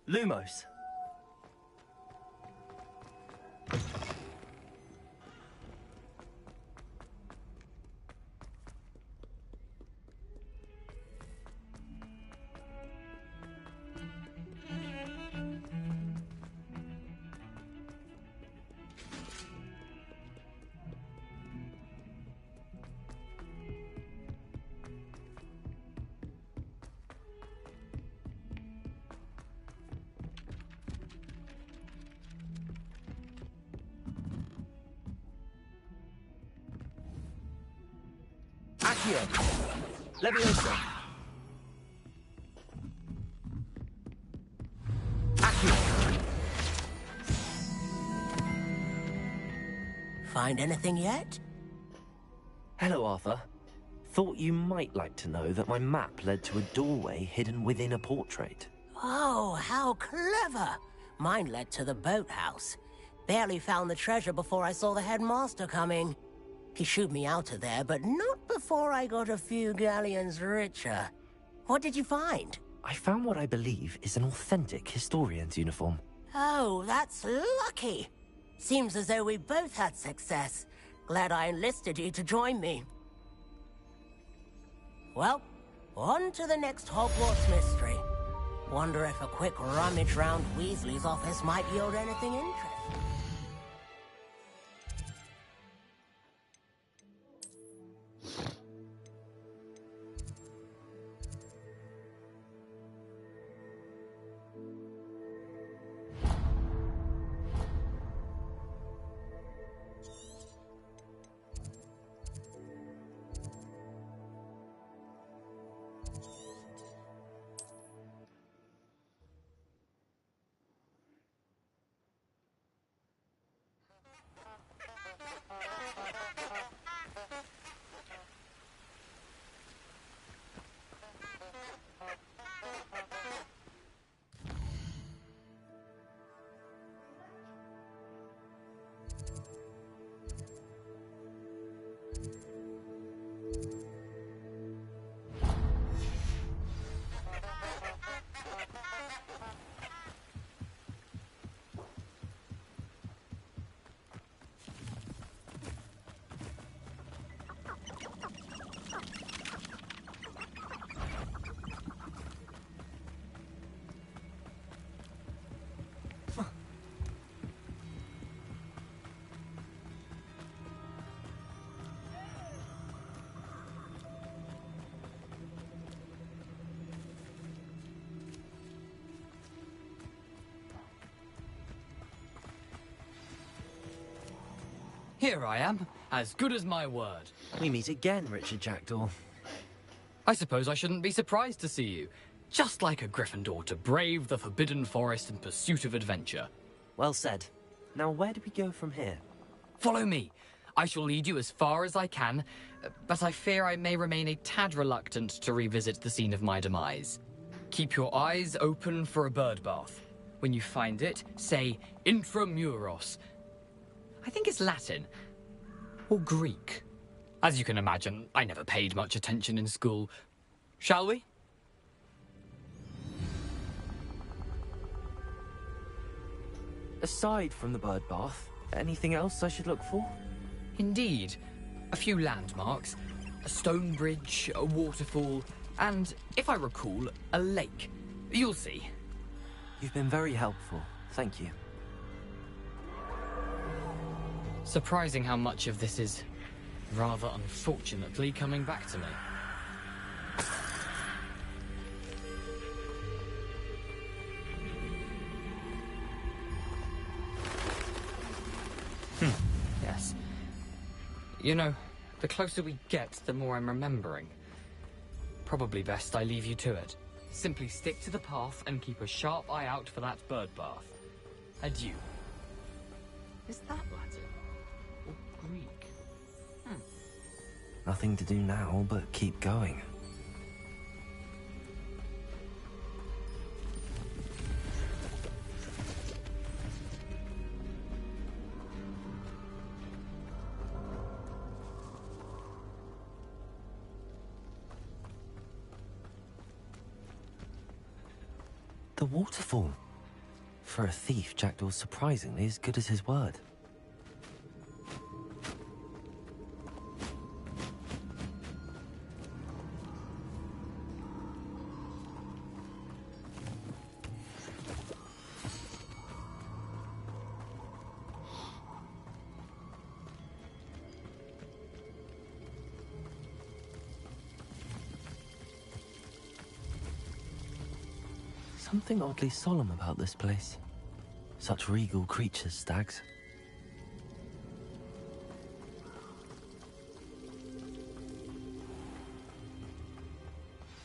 Lumos. Accio. Leviosa. Accio. Find anything yet? Hello, Arthur. Thought you might like to know that my map led to a doorway hidden within a portrait. Oh, how clever! Mine led to the boathouse. Barely found the treasure before I saw the headmaster coming. He shooed me out of there, but not before I got a few galleons richer. What did you find? I found what I believe is an authentic historian's uniform. Oh, that's lucky. Seems as though we both had success. Glad I enlisted you to join me. Well, on to the next Hogwarts mystery. Wonder if a quick rummage round Weasley's office might yield anything interesting. Here I am, as good as my word. We meet again, Richard Jackdaw. I suppose I shouldn't be surprised to see you. Just like a Gryffindor to brave the Forbidden Forest in pursuit of adventure. Well said. Now where do we go from here? Follow me. I shall lead you as far as I can, but I fear I may remain a tad reluctant to revisit the scene of my demise. Keep your eyes open for a bird bath. When you find it, say Intramuros. I think it's Latin. Or Greek. As you can imagine, I never paid much attention in school. Shall we? Aside from the bird bath, anything else I should look for? Indeed. A few landmarks. A stone bridge, a waterfall, and, if I recall, a lake. You'll see. You've been very helpful. Thank you. Surprising how much of this is, rather unfortunately, coming back to me. Yes. You know, the closer we get, the more I'm remembering. Probably best I leave you to it. Simply stick to the path and keep a sharp eye out for that bird bath. Adieu. Is that Latin? Or Greek? Nothing to do now but keep going. The waterfall. For a thief, Jackdaw's surprisingly as good as his word. Something oddly solemn about this place. Such regal creatures, stags.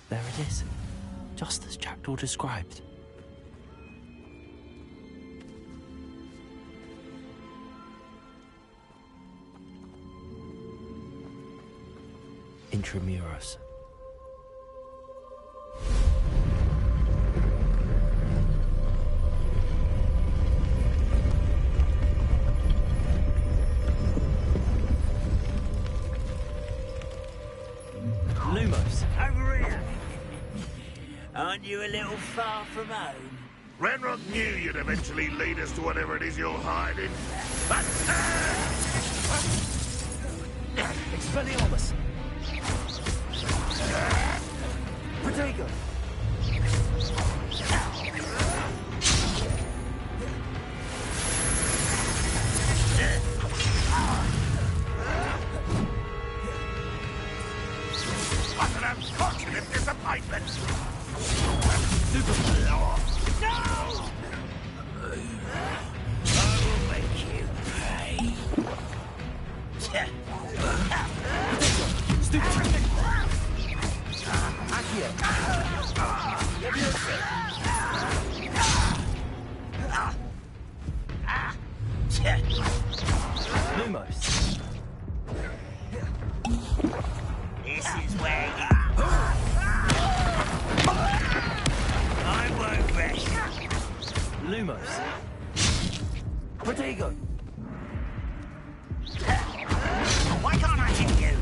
There it is, just as Jackdaw described. Intramuros. Aren't you a little far from home? Renrock knew you'd eventually lead us to whatever it is you're hiding. Expelliarmus! Protego! What an unfortunate disappointment! No! I will make you pay. Stupid! Accio! Lumos! This is where you... I won't rest. Lumos! Protego! Why can't I hit you?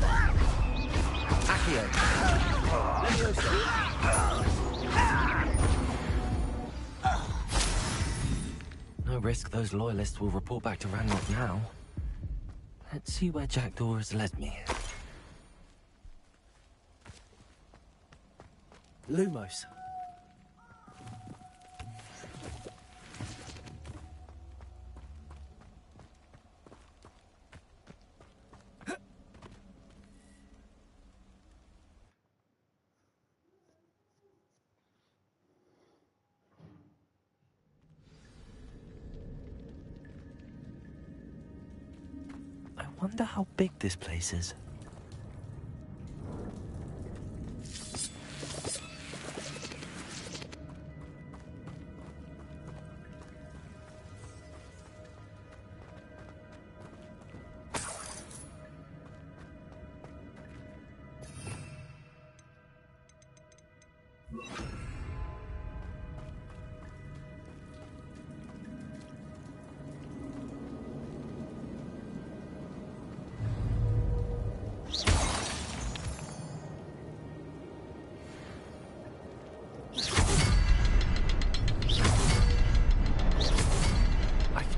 Accio! Leviosa! No risk those loyalists will report back to Ranrock now. Let's see where Jackdaw has led me. Lumos. I wonder how big this place is.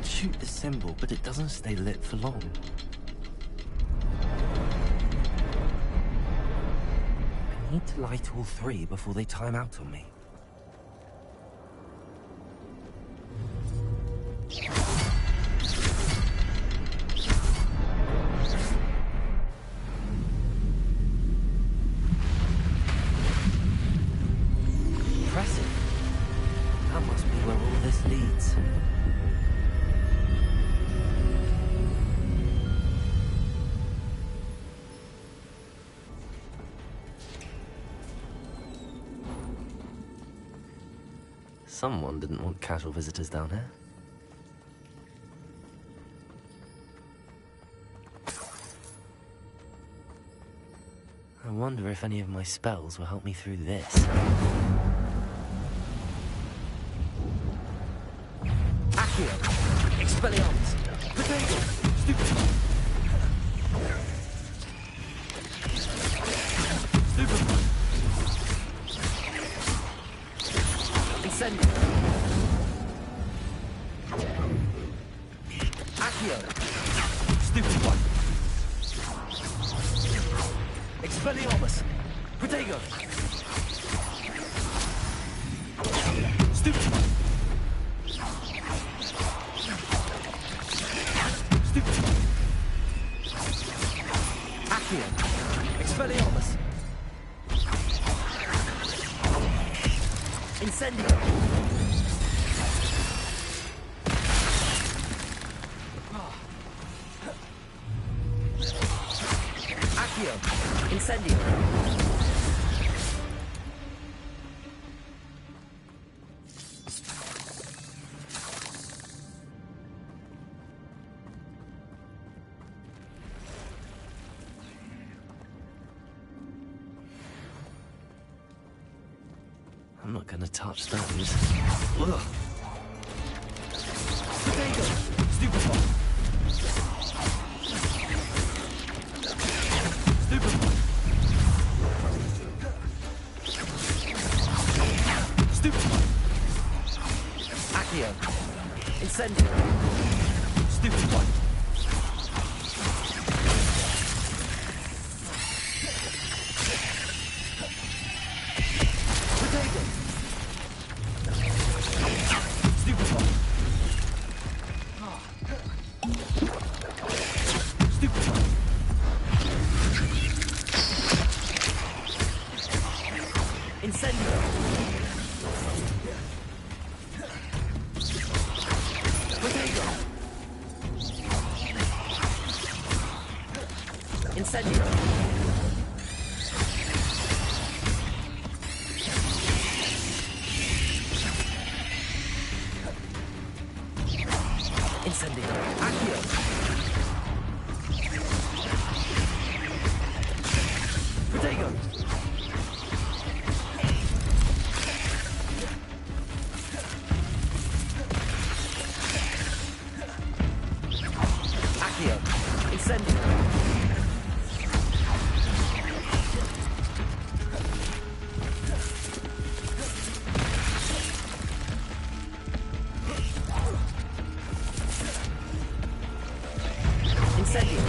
Shoot the symbol, but it doesn't stay lit for long. I need to light all three before they time out on me. Impressive. That must be where all this leads. Someone didn't want casual visitors down here. I wonder if any of my spells will help me through this. Accio! Expelliarmus! Potato! Stupid! Stupid! Incendio! Accio. Stupid one. Expelliarmus. Protego. Stupid one. Stupid one. Accio. Expelliarmus. Incendio. Accio. Incendio. I'm not gonna touch those. Ugh. Potato! Stupid one! Stupid one! Stupid one! Accio! Incendio! Stupid one! Potato! Stupid one! Stupid one! Incendio! Potato! Incendio! Incendio! Accio! Potato! Accio! Incendio! Incendio!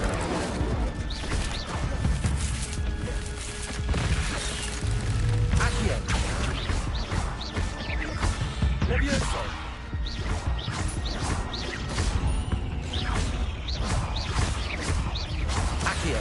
Accio! Levioso! Accio!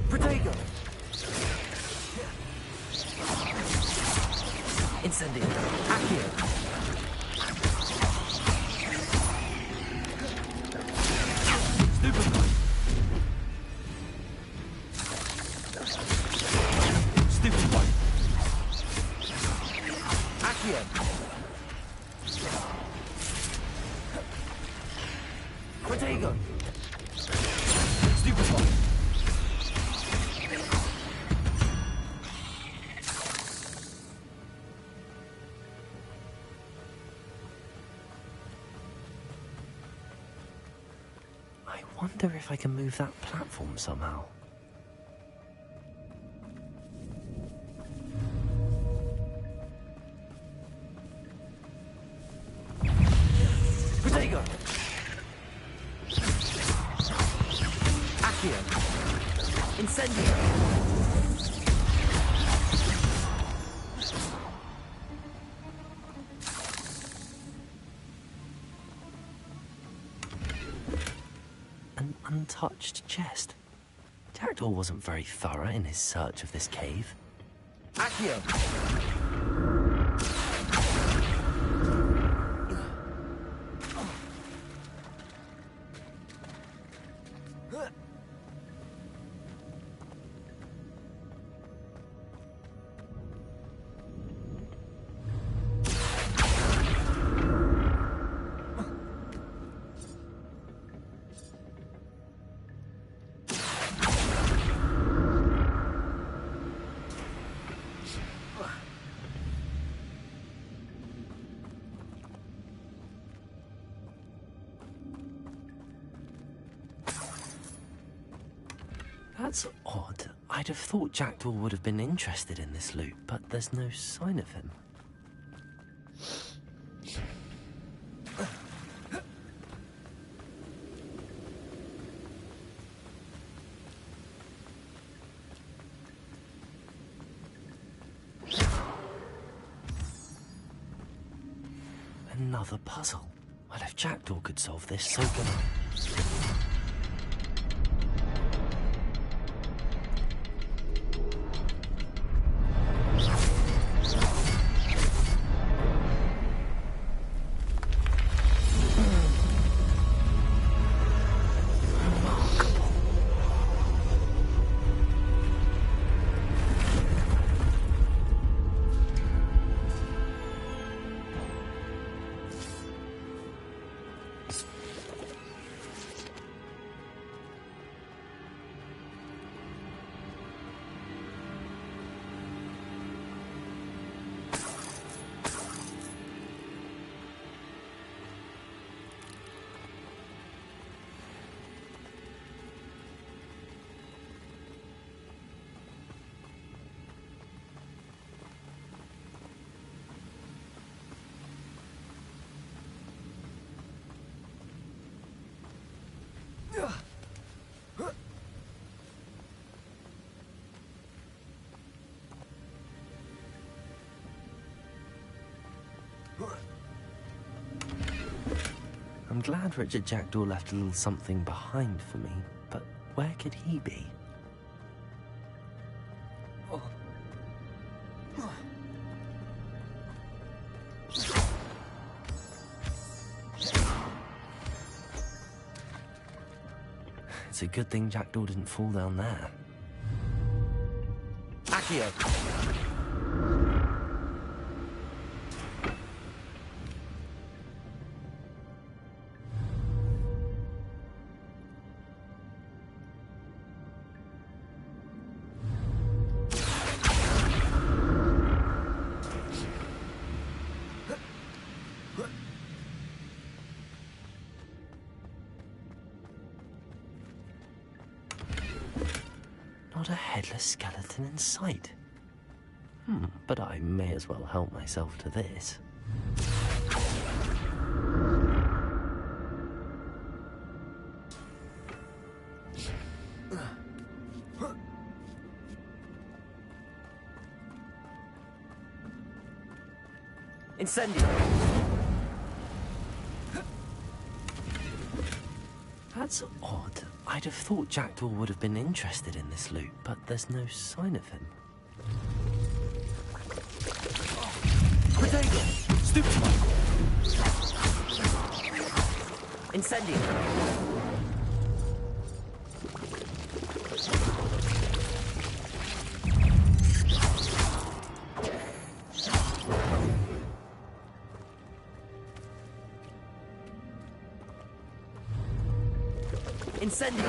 Protego! Incendio! Accio! Stupid one! Stupid one! Accio! Protego! Stupefy! I wonder if I can move that platform somehow. Protego! Accio! Incendio! An untouched chest. Jackdaw wasn't very thorough in his search of this cave. Accio! That's odd. I'd have thought Jackdaw would have been interested in this loot, but there's no sign of him. Another puzzle. Well, if Jackdaw could solve this, so can I. I'm glad Richard Jackdaw left a little something behind for me, but where could he be? It's a good thing Jackdaw didn't fall down there. Accio! Not a headless skeleton in sight. But I may as well help myself to this. Incendio! That's odd. I'd have thought Jackdaw would have been interested in this loot, but there's no sign of him. Protego! Stupefy! Incendio! Incendio!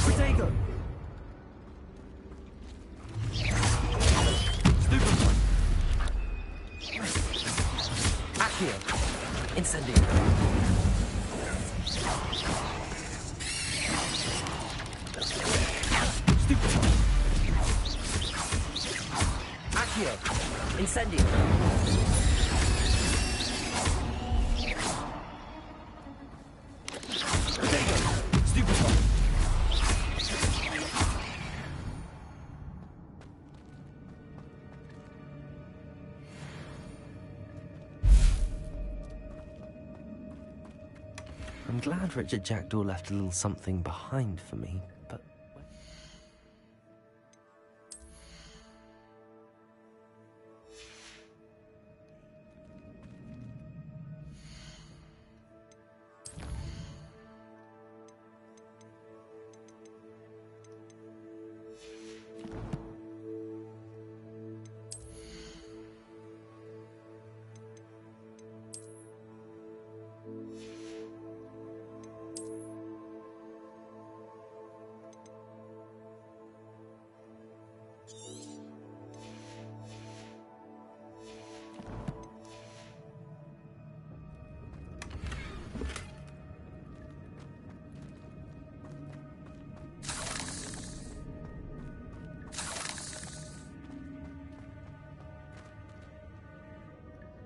Protego! Stupefy! Accio! Incendio! Stupefy! Accio! Incendio! Protego! Stupefy! I'm glad Richard Jackdaw left a little something behind for me, but...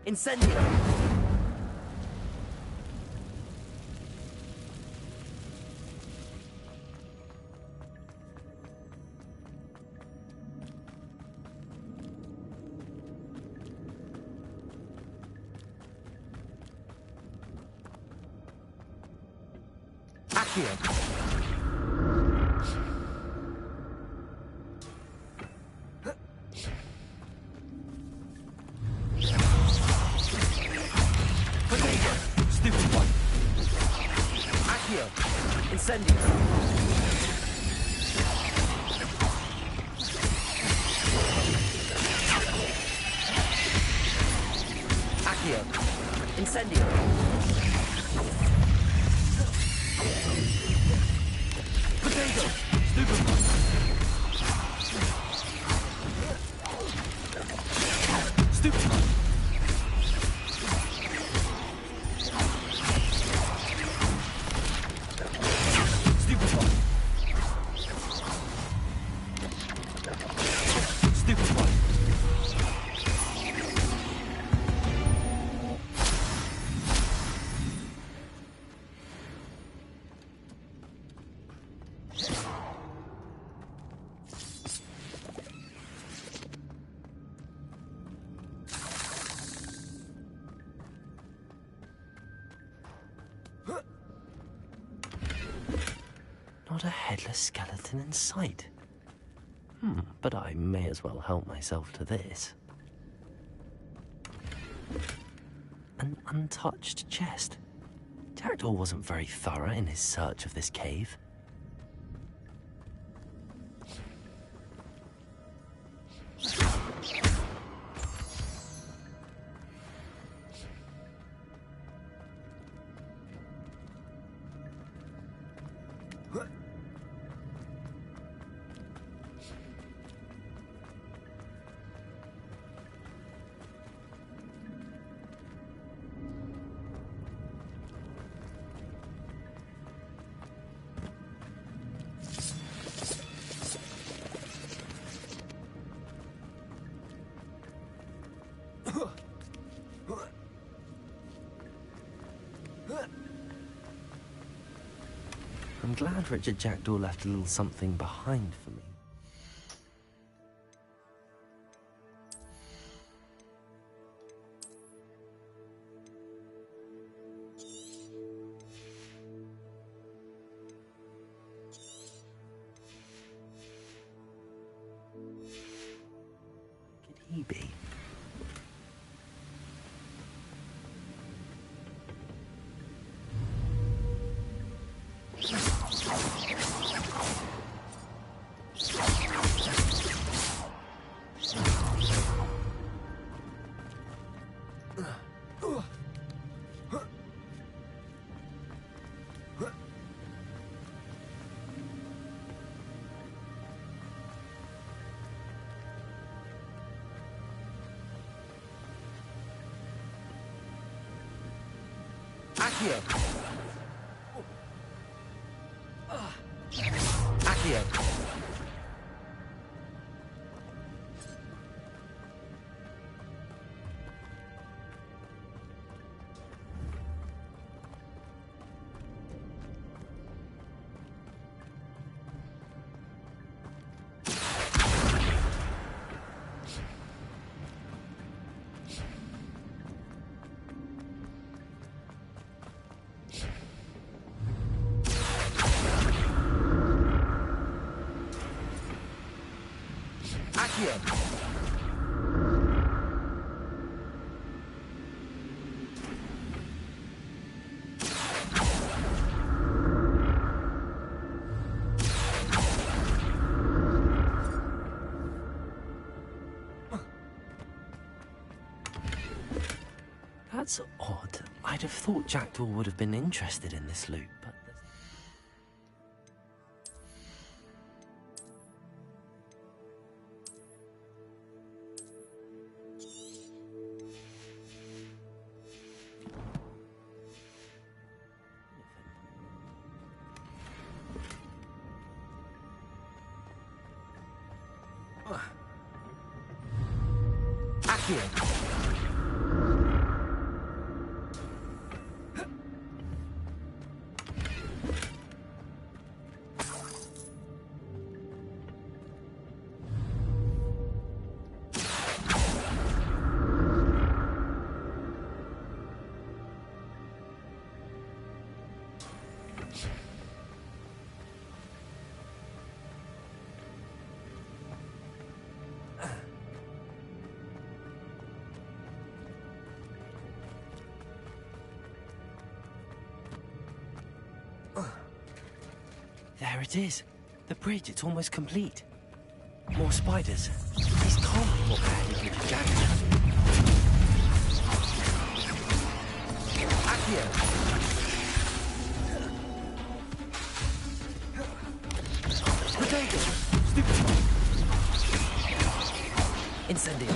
Incendio! Accio! Incendio! Accio! Incendio! Potato! Stupefy! Stupefy! Not a headless skeleton in sight. But I may as well help myself to this. An untouched chest. Jackdaw wasn't very thorough in his search of this cave. I'm glad Richard Jackdaw left a little something behind for me. Could he be? Accio! Accio! That's odd. I'd have thought Jackdaw would have been interested in this loot, but... Accio! There it is. The bridge, it's almost complete. More spiders. These can't be what happened to Jackdaw. Accio! Potato! Stupid! Incendio!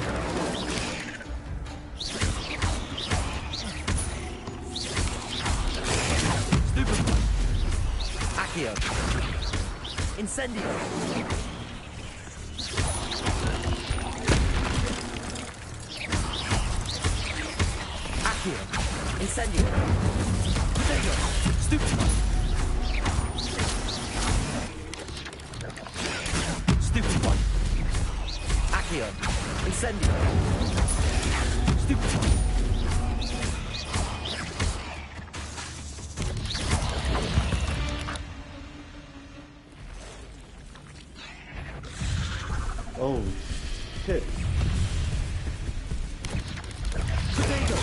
Stupid! Accio! Incendio! Accio! Incendio! Potato! Stupid! Stupid one! Accio! Incendio! Stupid one! Oh, shit. Potato!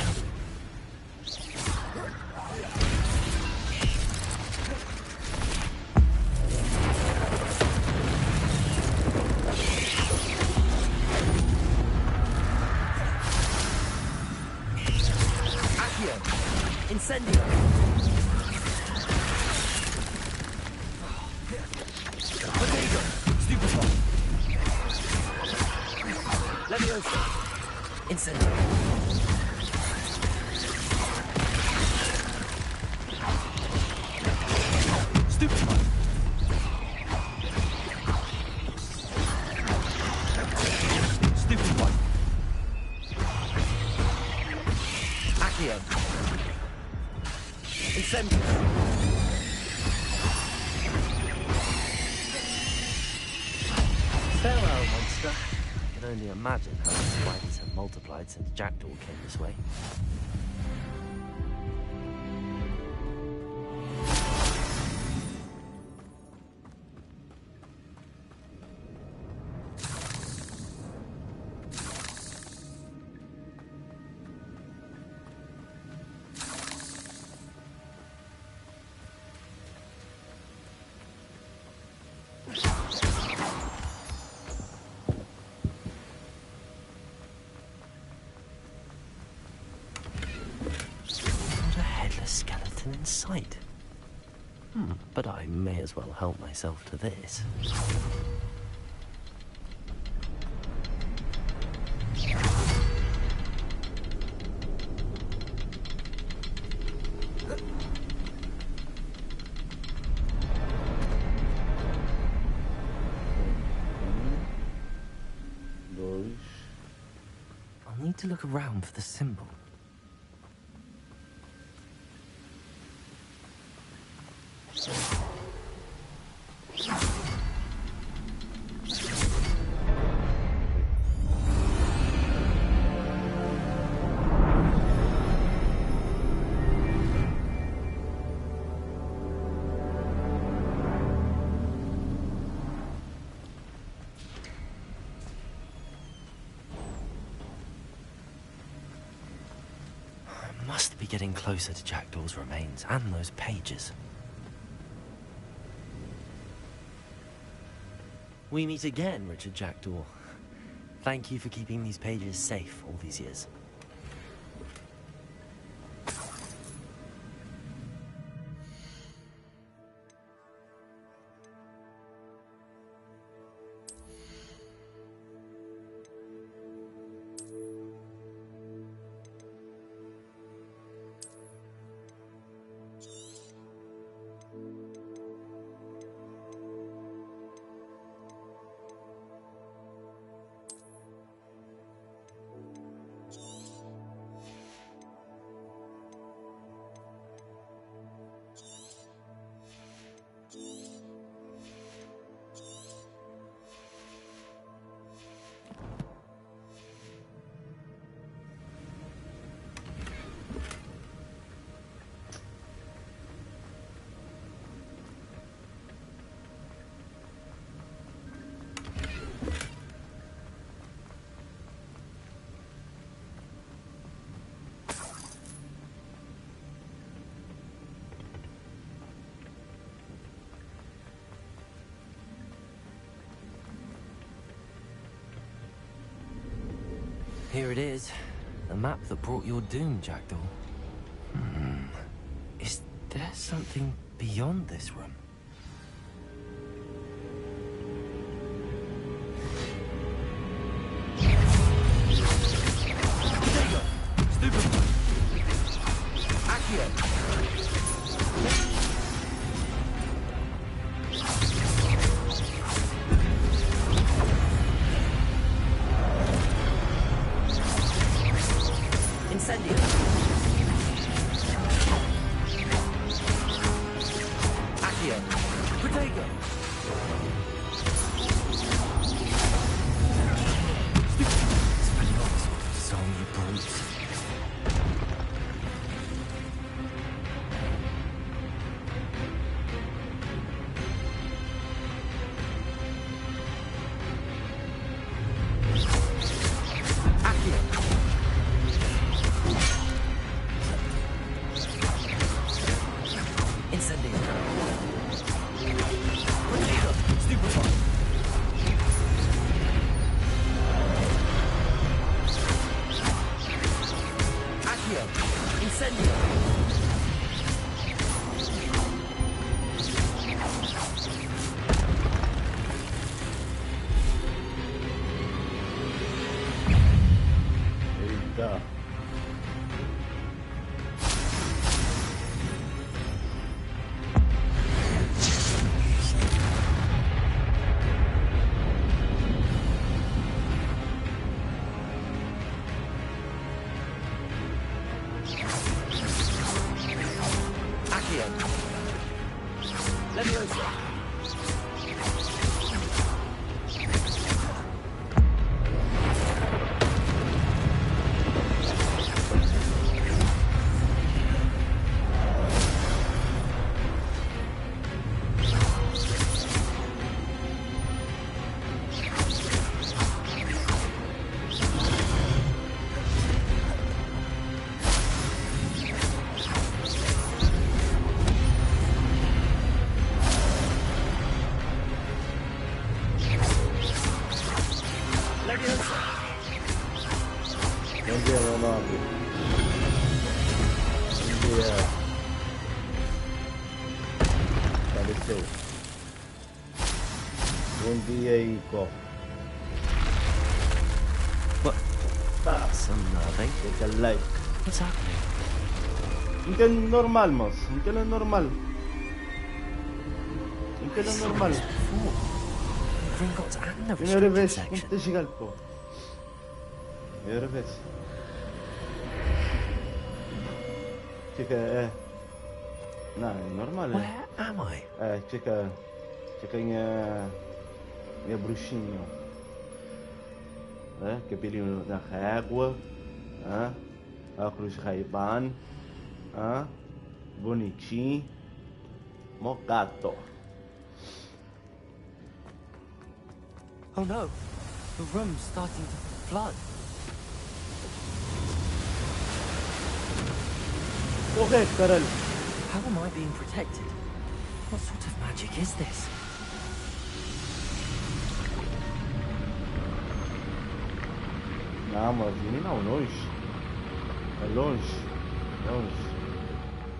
Accio! Incendio! Potato! Stupid one! Leviosa! Incendio! Stupid one! Stupid one! Accio! Incendio! Farewell, monster. I can only imagine how the spiders have multiplied since Jackdaw came this way. Skeleton in sight. But I may as well help myself to this. need to look around for the symbol. Must be getting closer to Jackdaw's remains and those pages. We meet again, Richard Jackdaw. Thank you for keeping these pages safe all these years. Here it is. The map that brought your doom, Jackdaw. Is there something beyond this room? What? That's unnerving. Take a like. What's happening? Inte normal, Moss. Inte lo normal. Inte lo normal. Gringotts and the Yun yung reverse. section. Punta sigal po. Yung reverse. Fica, não, é normal, Where am I? Fica minha bruxinha. Cabelinho na régua, óculos Ray-Ban, bonitinho, mó gato. Oh no, the room's starting to flood. Corre, caralho. How am I being protected? What sort of magic is this? Não, mas não, longe. É longe.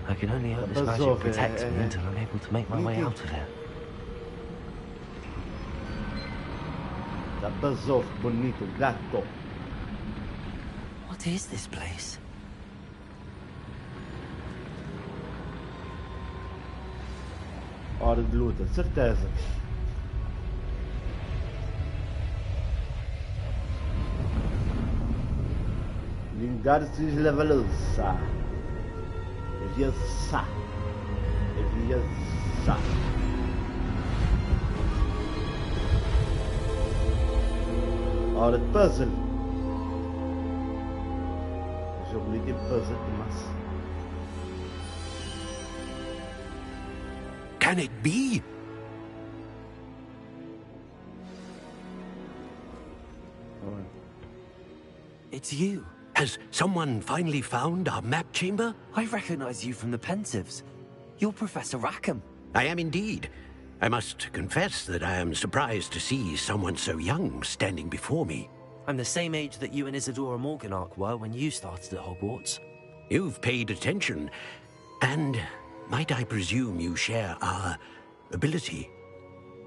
I can only hope this magic protects me until I'm able to make my way out of here. Da Bazov, bonito, gato. What is this place? Hora de luta, certeza. Lingarcius Levelosa. Leviosa. Hora de puzzle. O jogo ali tem puzzle demais. Can it be? It's you. Has someone finally found our map chamber? I recognize you from the Pensives. You're Professor Rackham. I am indeed. I must confess that I am surprised to see someone so young standing before me. I'm the same age that you and Isadora Morganach were when you started at Hogwarts. You've paid attention, and might I presume you share our ability?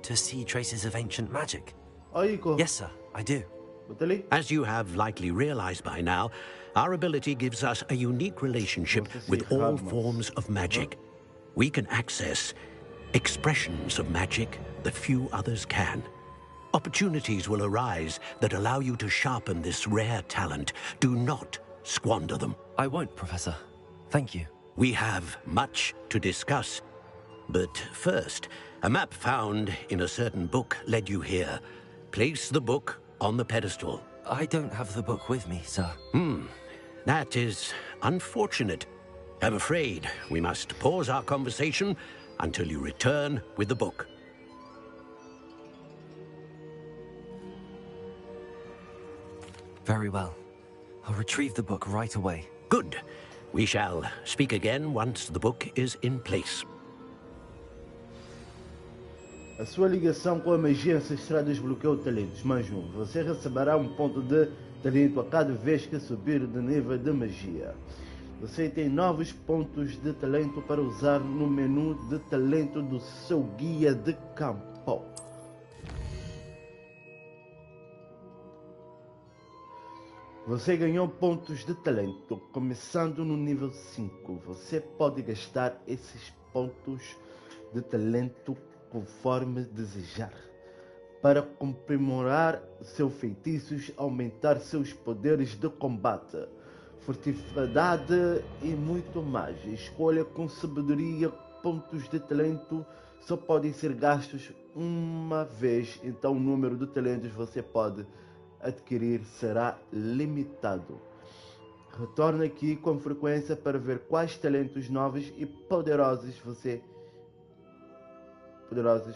To see traces of ancient magic? Oiko. Yes, sir, I do. Botali. As you have likely realized by now, our ability gives us a unique relationship with all forms of magic. We can access expressions of magic that few others can. Opportunities will arise that allow you to sharpen this rare talent. Do not squander them. I won't, Professor. Thank you. We have much to discuss. But first, a map found in a certain book led you here. Place the book on the pedestal. I don't have the book with me, sir. That is unfortunate. I'm afraid we must pause our conversation until you return with the book. Very well. I'll retrieve the book right away. Good. We shall speak again once the book is in place. A sua ligação com a magia ancestral desbloqueou talentos, mais um. Você receberá um ponto de talento a cada vez que subir de nível de magia. Você tem novos pontos de talento para usar no menu de talento do seu guia de campo. Você ganhou pontos de talento, começando no nível 5. Você pode gastar esses pontos de talento conforme desejar, para aprimorar seus feitiços, aumentar seus poderes de combate, furtividade e muito mais. Escolha com sabedoria. Pontos de talento só podem ser gastos uma vez, então o número de talentos você pode adquirir será limitado. Retorne aqui com frequência para ver quais talentos novos e poderosos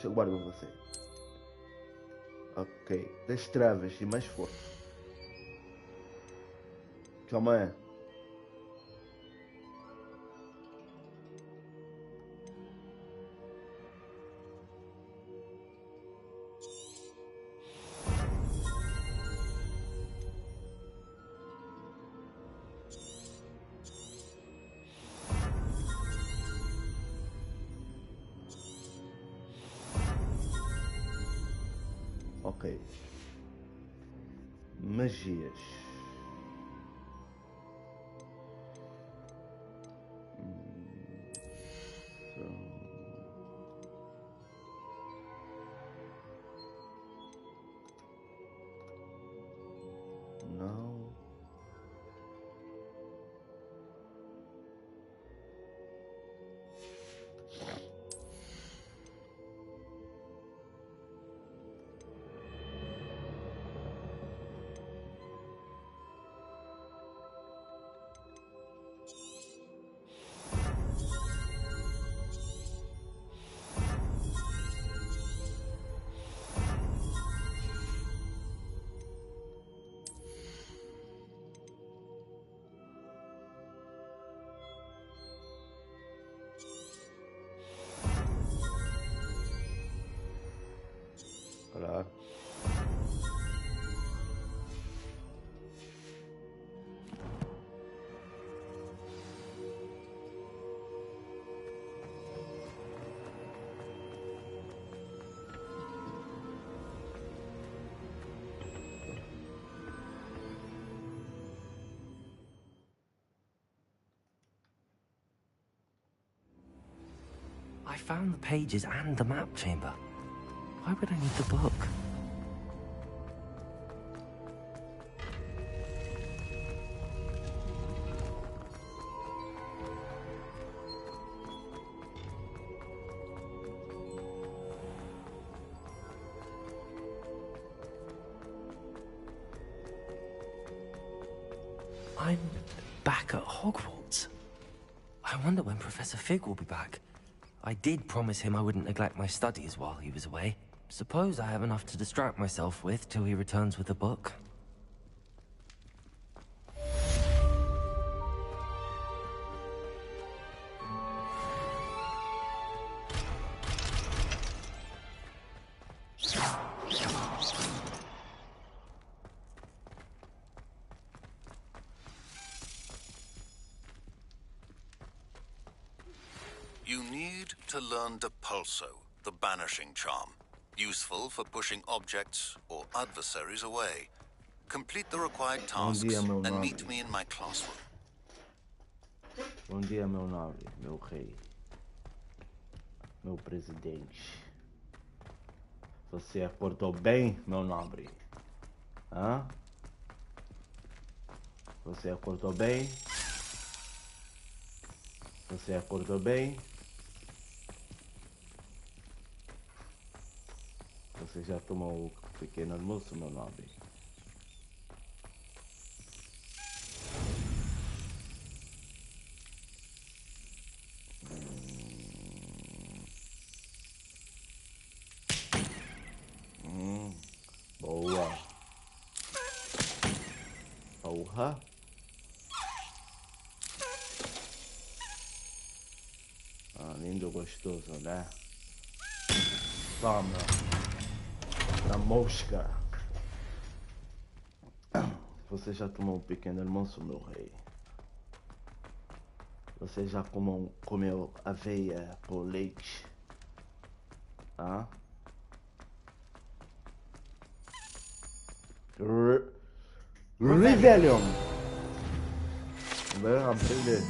aguardam você. Ok, das trevas e mais forte. Calma aí. Ok. Magias. Não. found the pages and the map chamber. Why would I need the book? I'm back at Hogwarts. I wonder when Professor Fig will be back. I did promise him I wouldn't neglect my studies while he was away. Suppose I have enough to distract myself with till he returns with the book. You need to learn Depulso, the banishing charm. Useful for pushing objects or adversaries away. Complete the required tasks and meet me in my classroom. Bom dia, meu nobre, meu rei, meu presidente. Você acordou bem, meu nobre? Hã? Você acordou bem? Você acordou bem? Você já tomou o pequeno almoço, meu nobre? Boa. Porra. Lindo, gostoso, né? Toma. Na mosca. Você já tomou um pequeno almoço, meu rei? Você já comeu aveia com leite? Hã? Rebellion! Vamos aprender.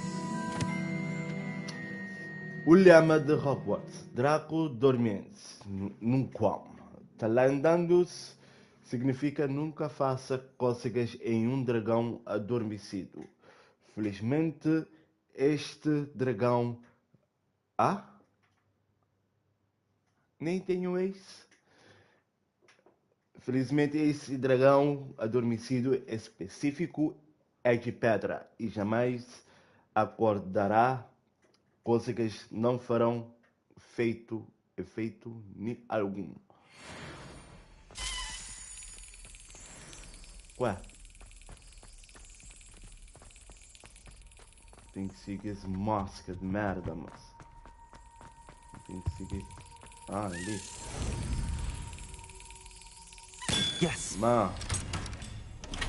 O lema de Hogwarts, Draco dormiente, nunquam. Talandando-se significa nunca faça cócegas em um dragão adormecido. Felizmente, este dragão... Ah? Nem tenho esse. Felizmente, esse dragão adormecido específico é de pedra e jamais acordará. Cócegas não farão efeito algum. Ué? Tem que seguir esse mosca de merda, mas... Tem que seguir... Ah, ali. Yes! Mano.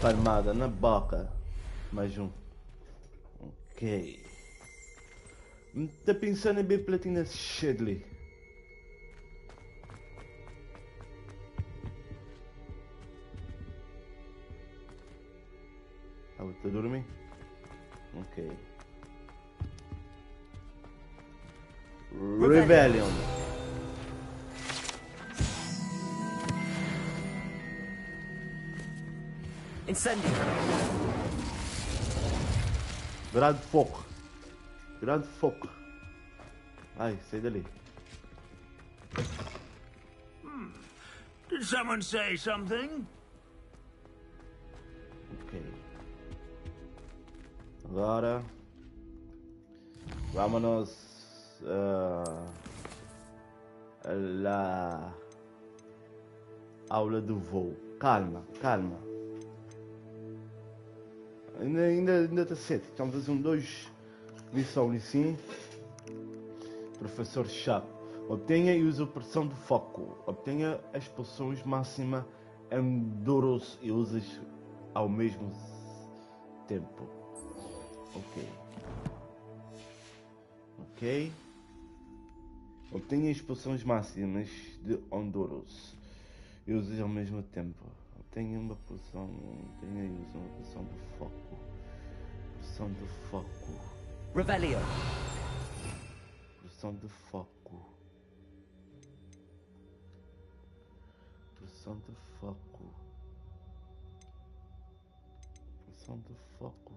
Palmada na boca. Mais um. Ok. Tá pensando em ver platina Shedley. Ah, tá dormindo? Ok. Rebellion. Incendio! Grande foco. Grande foco. Ai, sai dali. Did someone say something? Ok. Agora vámonos a aula do voo. Calma, calma. Ainda está cedo. Estamos a fazer dois lição sim. Professor Chato. Obtenha e use a pressão de foco. Obtenha as poções máxima Enduros e use ao mesmo tempo. Ok. Ok. Obtenha as poções máximas de Enduros e use ao mesmo tempo. Obtenha uma poção. Obtenha e use uma poção de foco. Poção de foco. Revelio! Poção de foco. Pressão de foco. Pressão de foco.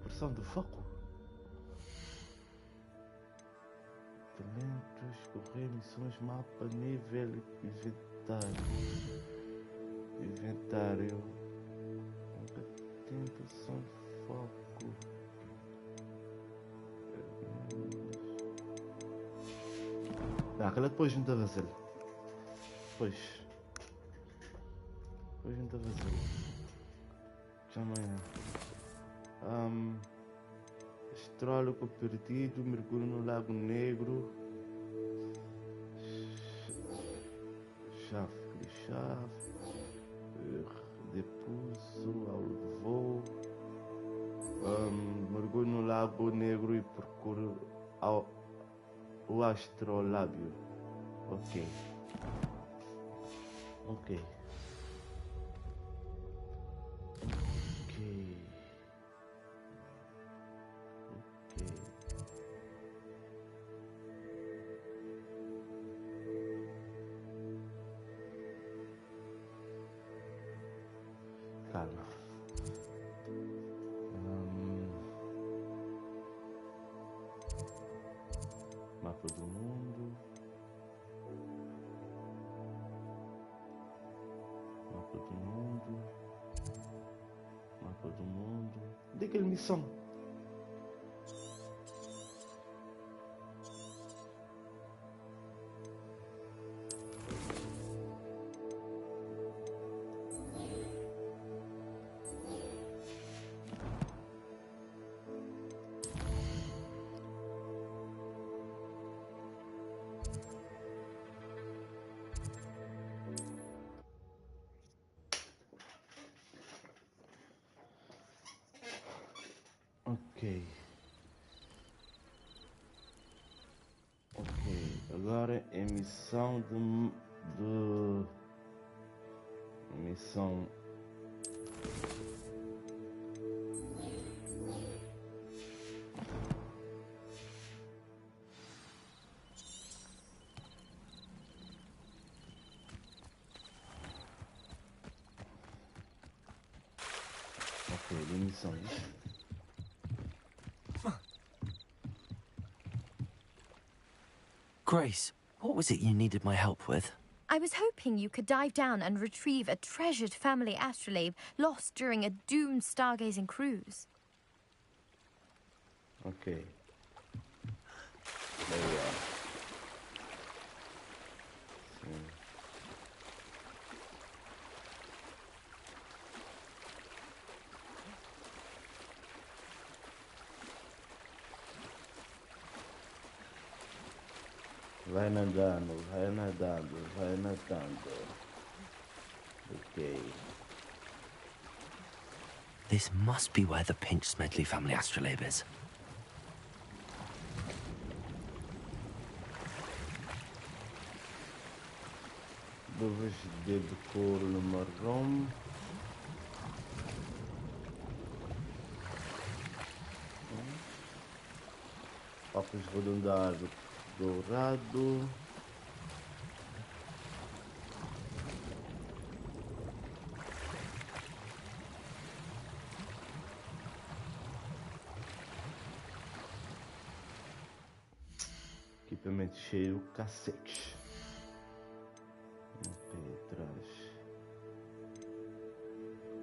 Pressão de foco. Talentos, correr, missões, mapa, nível, inventário. Inventário. Nunca tem pressão de foco. Aquela depois a gente vai fazer. Depois a gente vai fazer. Já amanhã. Astrólogo perdido, mergulho no Lago Negro. Chave. Depuso, ao voo. Mergulho no Lago Negro e procuro o astrolábio. Ok. Calma. Mapa do mundo. Mapa do mundo. Onde é que é a missão? Ok, agora é missão de missão de missão. Grace, what was it you needed my help with? I was hoping you could dive down and retrieve a treasured family astrolabe lost during a doomed stargazing cruise. Okay. There we are. Vai nadando, vai nadando, vai nadando. Okay. This must be where the Pinch Smedley family astrolabe is. Luvas de couro no marrom. Óculos redondados dourado. Equipamento cheio, cacete. Ok, atrás.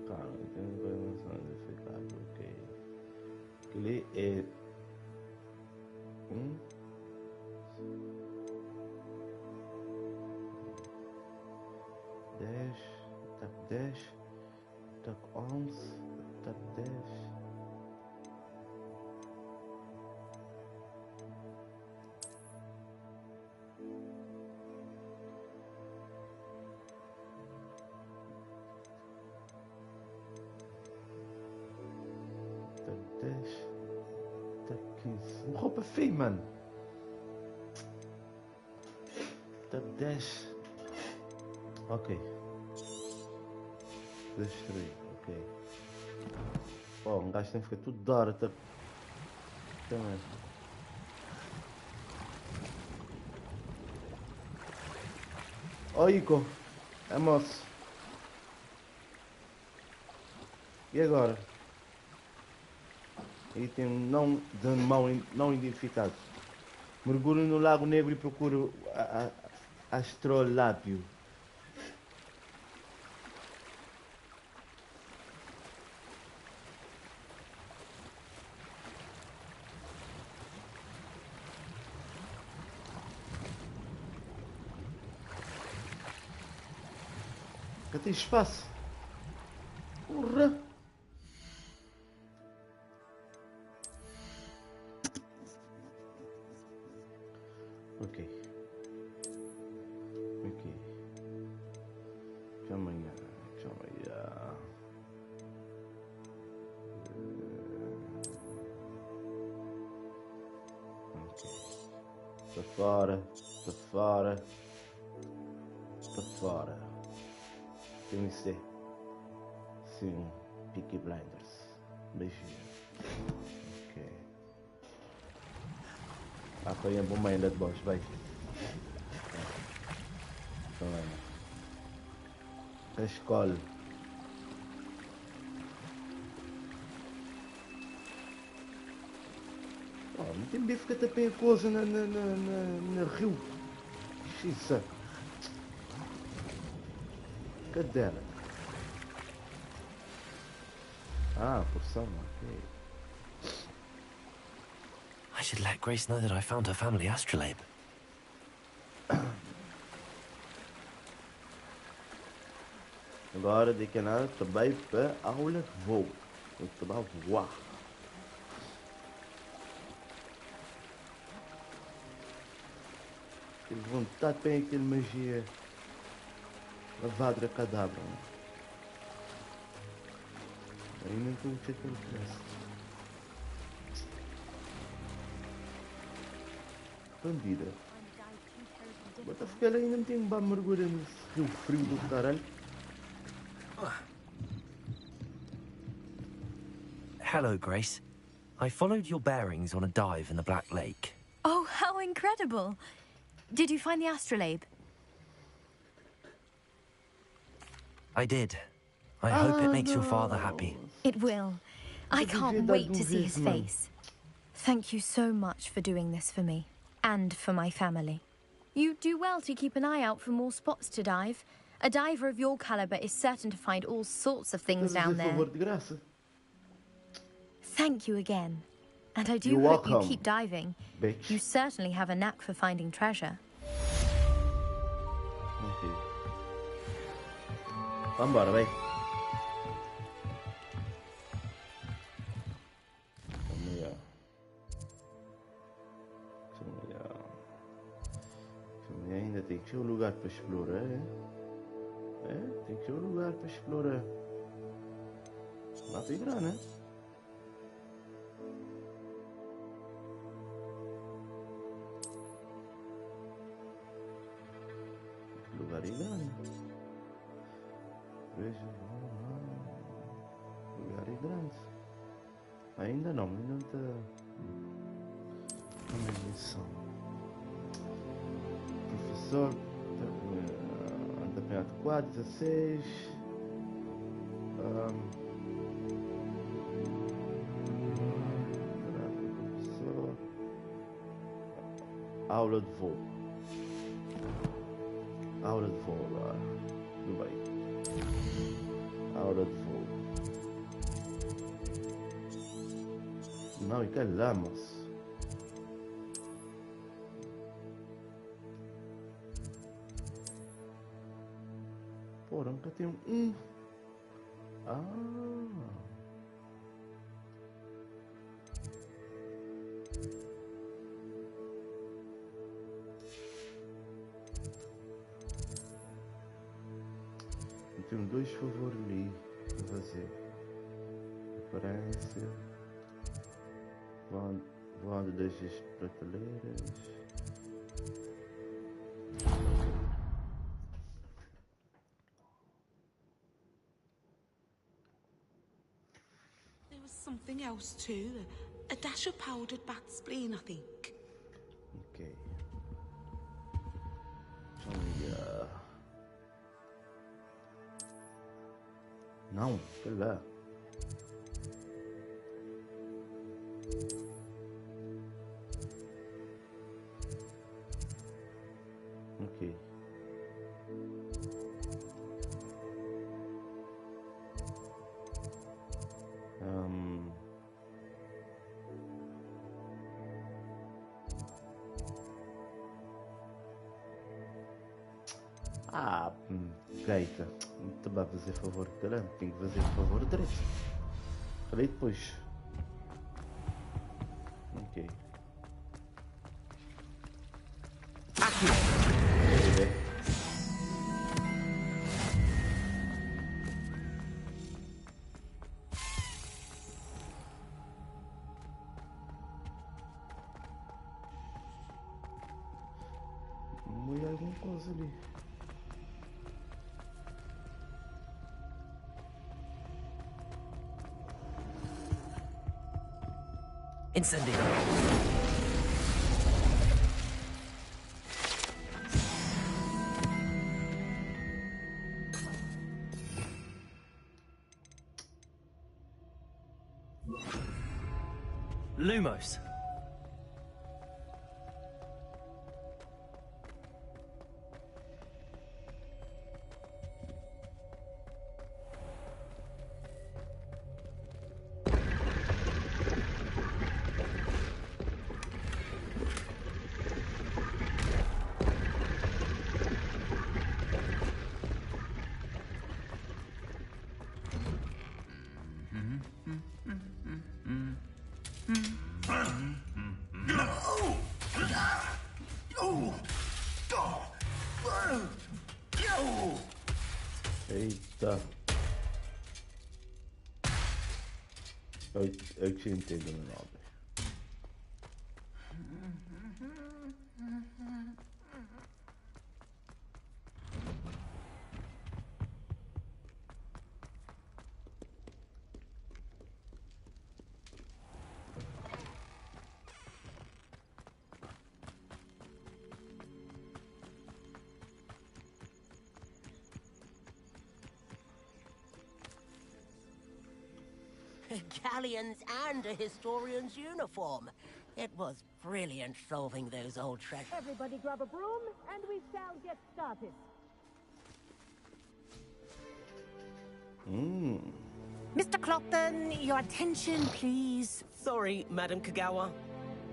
Calma, tem informação identificada, ok. Aquele é 10, TAC 10, TAC 11, TAC 10. TAC 10, TAC 15. Uma roupa feia, mano. TAC 10. Ok. Destruir, ok. Oh, um gajo tem que ficar tudo da hora. Também. Ó, Ico. É moço. E agora? Item de mão não identificado. Mergulho no Lago Negro e procuro astrolábio. Já tem espaço. Porra! Ok. Calma aí. Ok. Tá fora. Tem que ser. Sim, Peaky Blinders. Beijinho. Ok. Apanha a bomba ainda de boss, vai. Escolhe. Não tem bife que até tem a coisa na rio. Xiça. Cadela. Porção, ok. I should let Grace know that I found her family astrolabe. Agora de que nada também para aula de voo. Eu estava a voar. Tive vontade de ter aquele magia. Lavadra cadáver. Aí não estou a ver aquele preço. Bandida. Bota porque ela ainda não tem um mergulho nesse rio frio do caralho. Hello, Grace. I followed your bearings on a dive in the Black Lake. Oh, how incredible! Did you find the astrolabe? I did. I hope it makes your father happy. It will. I can't wait to see his face. Thank you so much for doing this for me. And for my family. You do well to keep an eye out for more spots to dive. A diver of your caliber is certain to find all sorts of things down there. Thank you again. And I do hope you keep diving. Bitch. You certainly have a knack for finding treasure. Ok. Vambora, vai. Ainda tem que ter um lugar para explorar, tem que ter um lugar para explorar. Lá tem grana, lugar é grande. Veja, lugar é grande. Ainda não está. Uma missão. Professor, anda apanhado 4, 16. Professor. Aula de voo. Aula de voo agora. Tudo bem. Aula de voo. Não, e calamos. Porra, nunca tem um. Eu tenho 2 favores ali para fazer. Aparência. Voando das prateleiras. Something else too. A dash of powdered bat spleen, I think. Ok. Não, sei lá. Ok. Gaita, não te vai fazer favor, caramba, tenho que fazer favor direito. Falei depois. Ok. Mulher, alguma coisa ali. Incendio. Lumos. Eita. Eu te entendo, meu nobre. Galleons and a historian's uniform. It was brilliant solving those old treasures. Everybody grab a broom, and we shall get started. Mr. Clockton, your attention, please. Sorry, Madam Kagawa.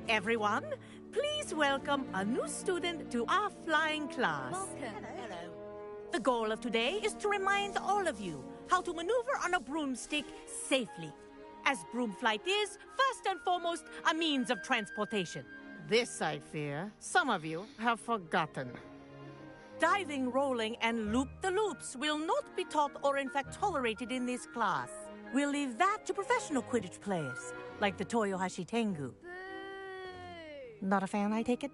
Everyone, please welcome a new student to our flying class. Hello. The goal of today is to remind all of you how to maneuver on a broomstick safely. As broom flight is, first and foremost, a means of transportation. This, I fear, some of you have forgotten. Diving, rolling, and loop-the-loops will not be taught or in fact tolerated in this class. We'll leave that to professional Quidditch players, like the Toyohashi Tengu. Not a fan, I take it?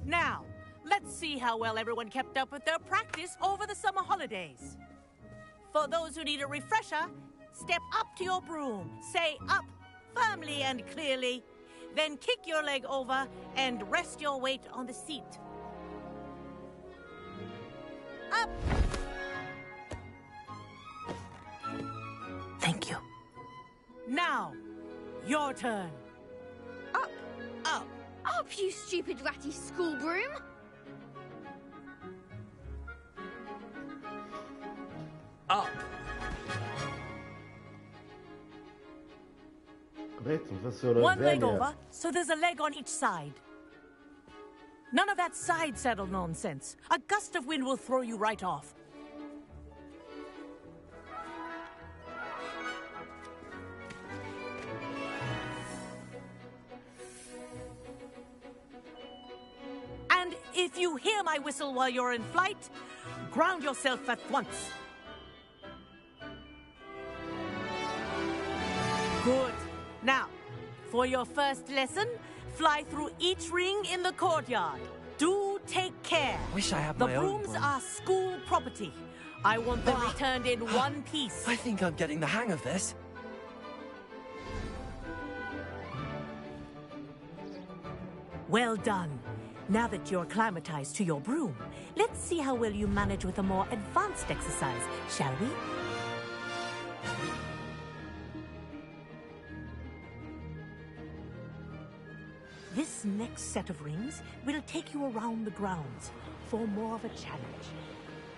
Now, let's see how well everyone kept up with their practice over the summer holidays. For those who need a refresher, step up to your broom, say up firmly and clearly, then kick your leg over and rest your weight on the seat. Up! Thank you. Now, your turn. Up! Up! Up, you stupid ratty school broom! Up! One leg over, so there's a leg on each side. None of that side saddle nonsense. A gust of wind will throw you right off. And if you hear my whistle while you're in flight, ground yourself at once. Good. Now, for your first lesson, fly through each ring in the courtyard. Do take care. Wish I had the my own brooms broom. are school property. I want them returned in one piece. I think I'm getting the hang of this. Well done. Now that you're acclimatized to your broom, let's see how well you manage with a more advanced exercise, shall we? This next set of rings will take you around the grounds for more of a challenge.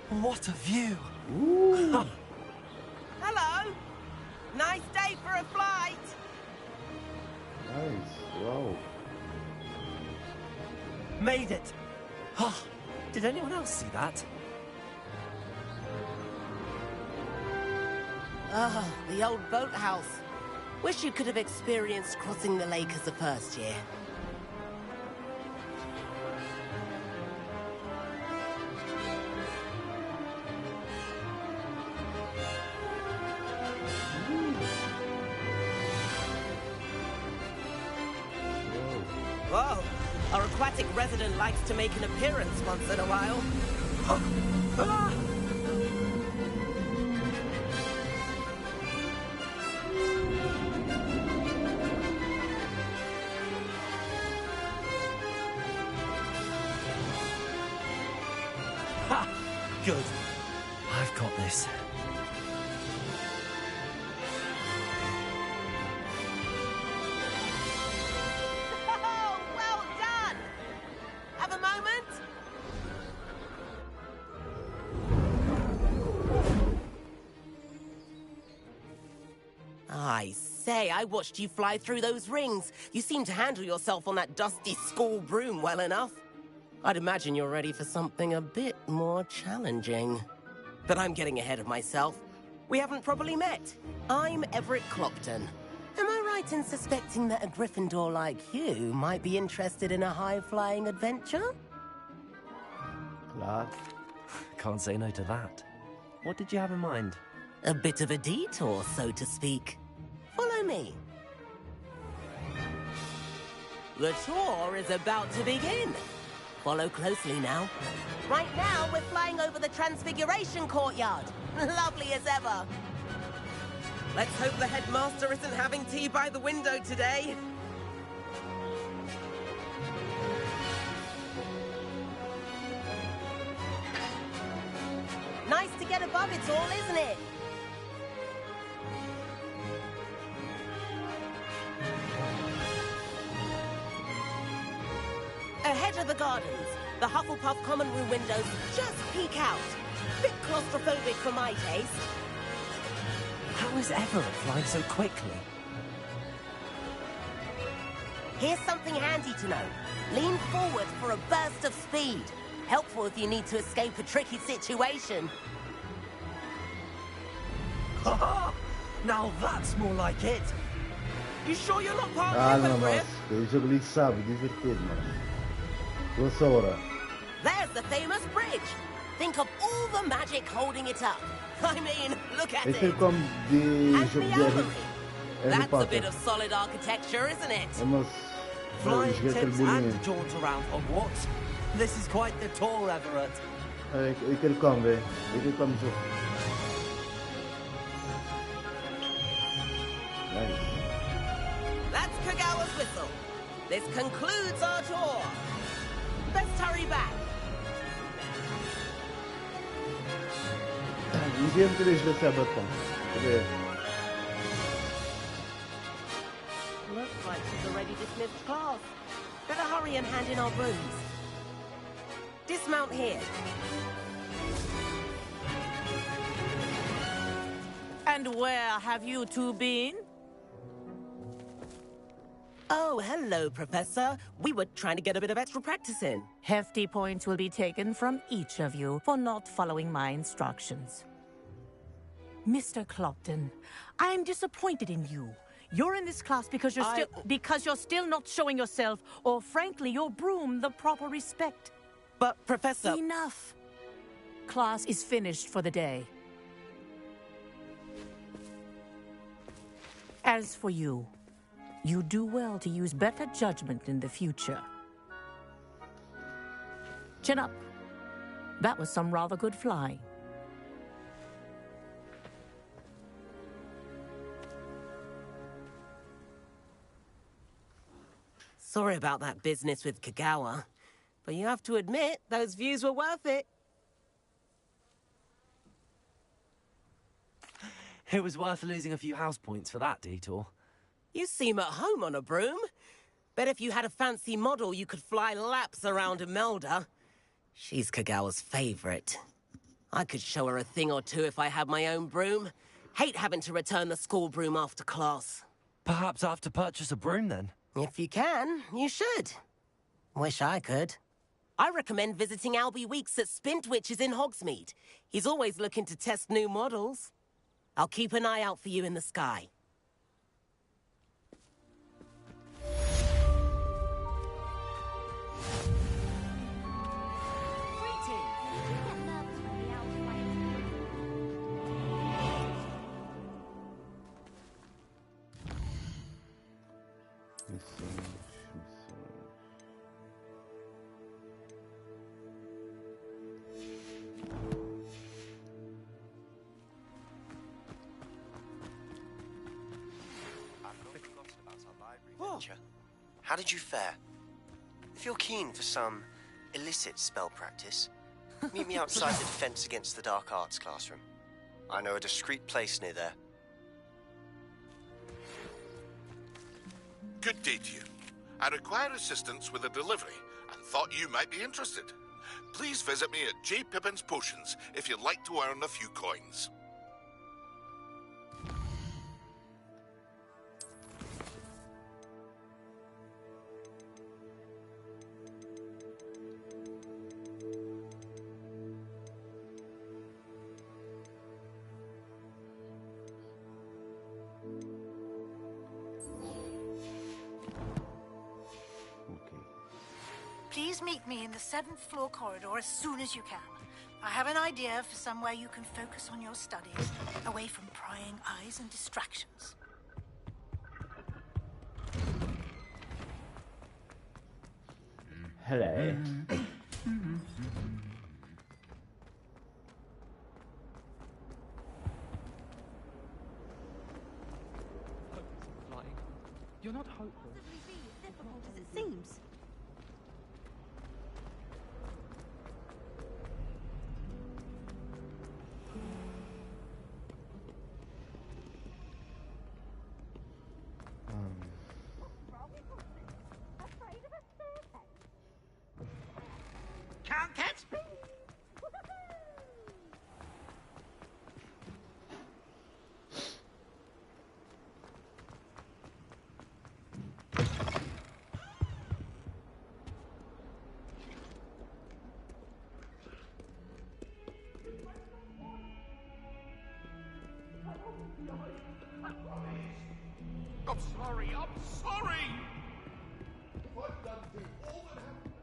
What a view! Ooh. Hello! Nice day for a flight! Nice, wow. Made it! Oh, did anyone else see that? Ah, the old boathouse. Wish you could have experienced crossing the lake as a first year. Whoa! Our aquatic resident likes to make an appearance once in a while. Ha! Good. I've got this. Oh, well done! Have a moment? I say, I watched you fly through those rings. You seem to handle yourself on that dusty school broom well enough. I'd imagine you're ready for something a bit more challenging. But I'm getting ahead of myself. We haven't properly met. I'm Everett Clopton. Am I right in suspecting that a Gryffindor like you might be interested in a high-flying adventure? Claro. Can't say no to that. What did you have in mind? A bit of a detour, so to speak. Follow me. The tour is about to begin. Follow closely now. Right now, we're flying over the Transfiguration Courtyard. Lovely as ever. Let's hope the headmaster isn't having tea by the window today. Nice to get above it all, isn't it? Ahead of the gardens, the Hufflepuff common room windows just peek out. Bit claustrophobic for my taste. How is Everett flying so quickly? Here's something handy to know. Lean forward for a burst of speed. Helpful if you need to escape a tricky situation. Now that's more like it. You sure you're not part Calma, of the moço. O jogo ali sabe, divertido, mano. Ouça ora. There's the famous bridge. Think of all the magic holding it up. I mean, look at Este é it. como de And jogo the de Armory. Harry That's a Potter. bit of solid architecture, isn't it? É uma... Flying joguei aquele tips bolinho. and jaunt around Hogwarts. This is quite the tour, Everett. É aquele como, velho. É aquele como jogo. Nice. That's Kagawa's whistle. This concludes our tour. Let's hurry back. Envia-me 3 vezes a batom. Cadê? Looks like she's already dismissed class. Better hurry and hand in our brooms. Dismount here. And where have you two been? Oh, hello, Professor. We were trying to get a bit of extra practice in. Hefty points will be taken from each of you for not following my instructions. Mr. Clopton, I'm disappointed in you. You're in this class because you're still not showing yourself, or frankly, your broom the proper respect. But, Professor... Enough. Class is finished for the day. As for you, you do well to use better judgment in the future. Chin up. That was some rather good flying. Sorry about that business with Kagawa, but you have to admit, those views were worth it. It was worth losing a few house points for that detour. You seem at home on a broom. Bet if you had a fancy model, you could fly laps around Imelda. She's Kagawa's favorite. I could show her a thing or two if I had my own broom. Hate having to return the school broom after class. Perhaps I have to purchase a broom then? If you can, you should. Wish I could. I recommend visiting Albie Weeks at Spintwitch's in Hogsmeade. He's always looking to test new models. I'll keep an eye out for you in the sky. How did you fare? If you're keen for some illicit spell practice, meet me outside the Defense Against the Dark Arts classroom. I know a discreet place near there. Good day to you. I require assistance with a delivery and thought you might be interested. Please visit me at J. Pippin's Potions if you'd like to earn a few coins. Please meet me in the 7th floor corridor as soon as you can. I have an idea for somewhere you can focus on your studies, away from prying eyes and distractions. Hello. You're not hopeful. Possibly be as difficult as it seems. Can't catch me! I'm sorry, I'm sorry! I've done things all that happened.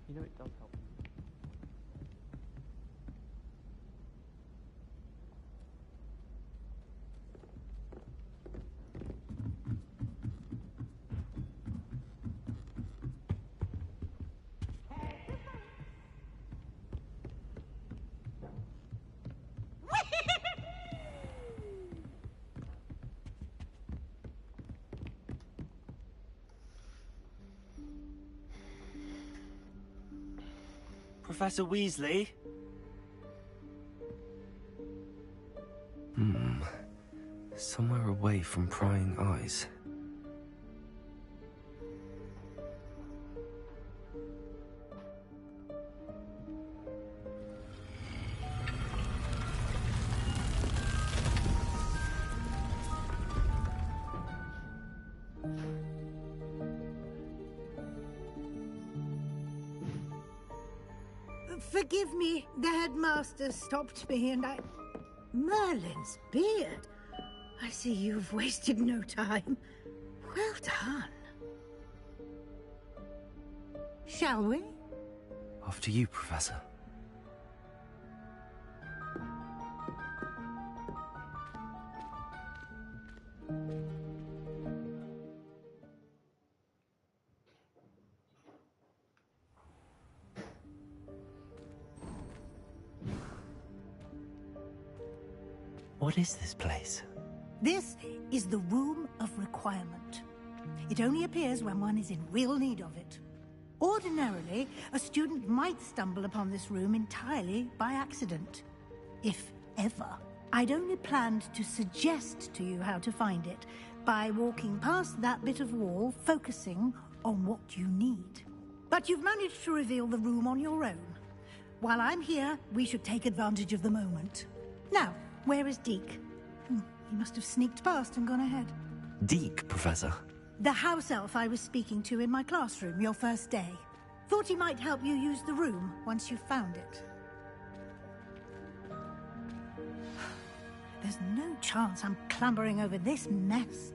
You know it does help. Professor Weasley? Somewhere away from prying eyes. Forgive me, the headmaster stopped me and I... Merlin's beard. I see you've wasted no time. Well done. Shall we? After you, Professor. What is this place? This is the Room of Requirement. It only appears when one is in real need of it. Ordinarily, a student might stumble upon this room entirely by accident. If ever. I'd only planned to suggest to you how to find it by walking past that bit of wall, focusing on what you need. But you've managed to reveal the room on your own. While I'm here, we should take advantage of the moment. Now, where is Deke? He must have sneaked past and gone ahead. Deke, Professor? The house elf I was speaking to in my classroom your first day. Thought he might help you use the room once you found it. There's no chance I'm clambering over this mess.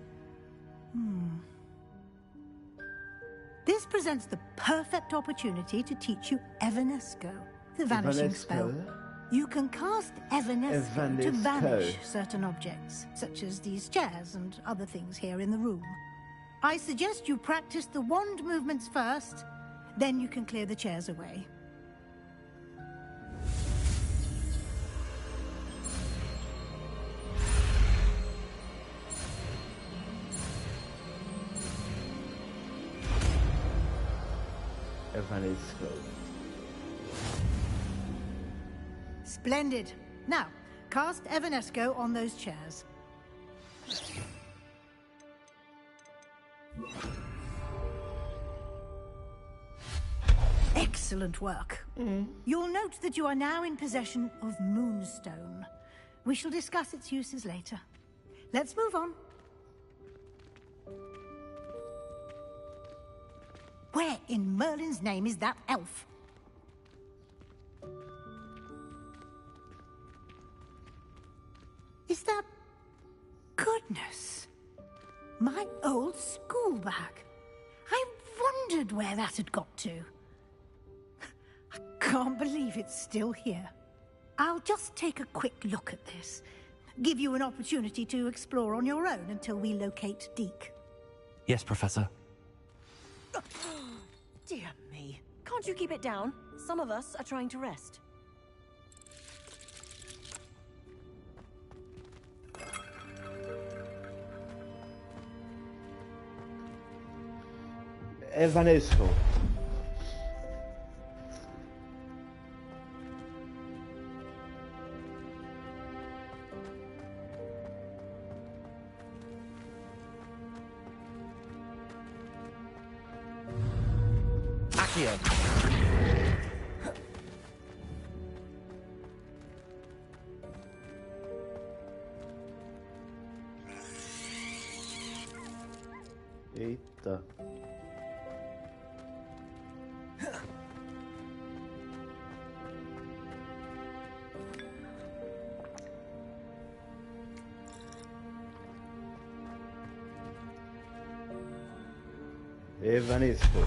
This presents the perfect opportunity to teach you Evanesco, the vanishing spell. You can cast Evanesco to vanish certain objects, such as these chairs and other things here in the room. I suggest you practice the wand movements first, then you can clear the chairs away. Evanesco. Splendid. Now, cast Evanesco on those chairs. Excellent work. You'll note that you are now in possession of Moonstone. We shall discuss its uses later. Let's move on. Where in Merlin's name is that elf? Is that... Goodness. My old school bag. I wondered where that had got to. I can't believe it's still here. I'll just take a quick look at this. Give you an opportunity to explore on your own until we locate Deke. Yes, Professor. Dear me. Can't you keep it down? Some of us are trying to rest. Evanesco. Accio. Eita. Evanesco.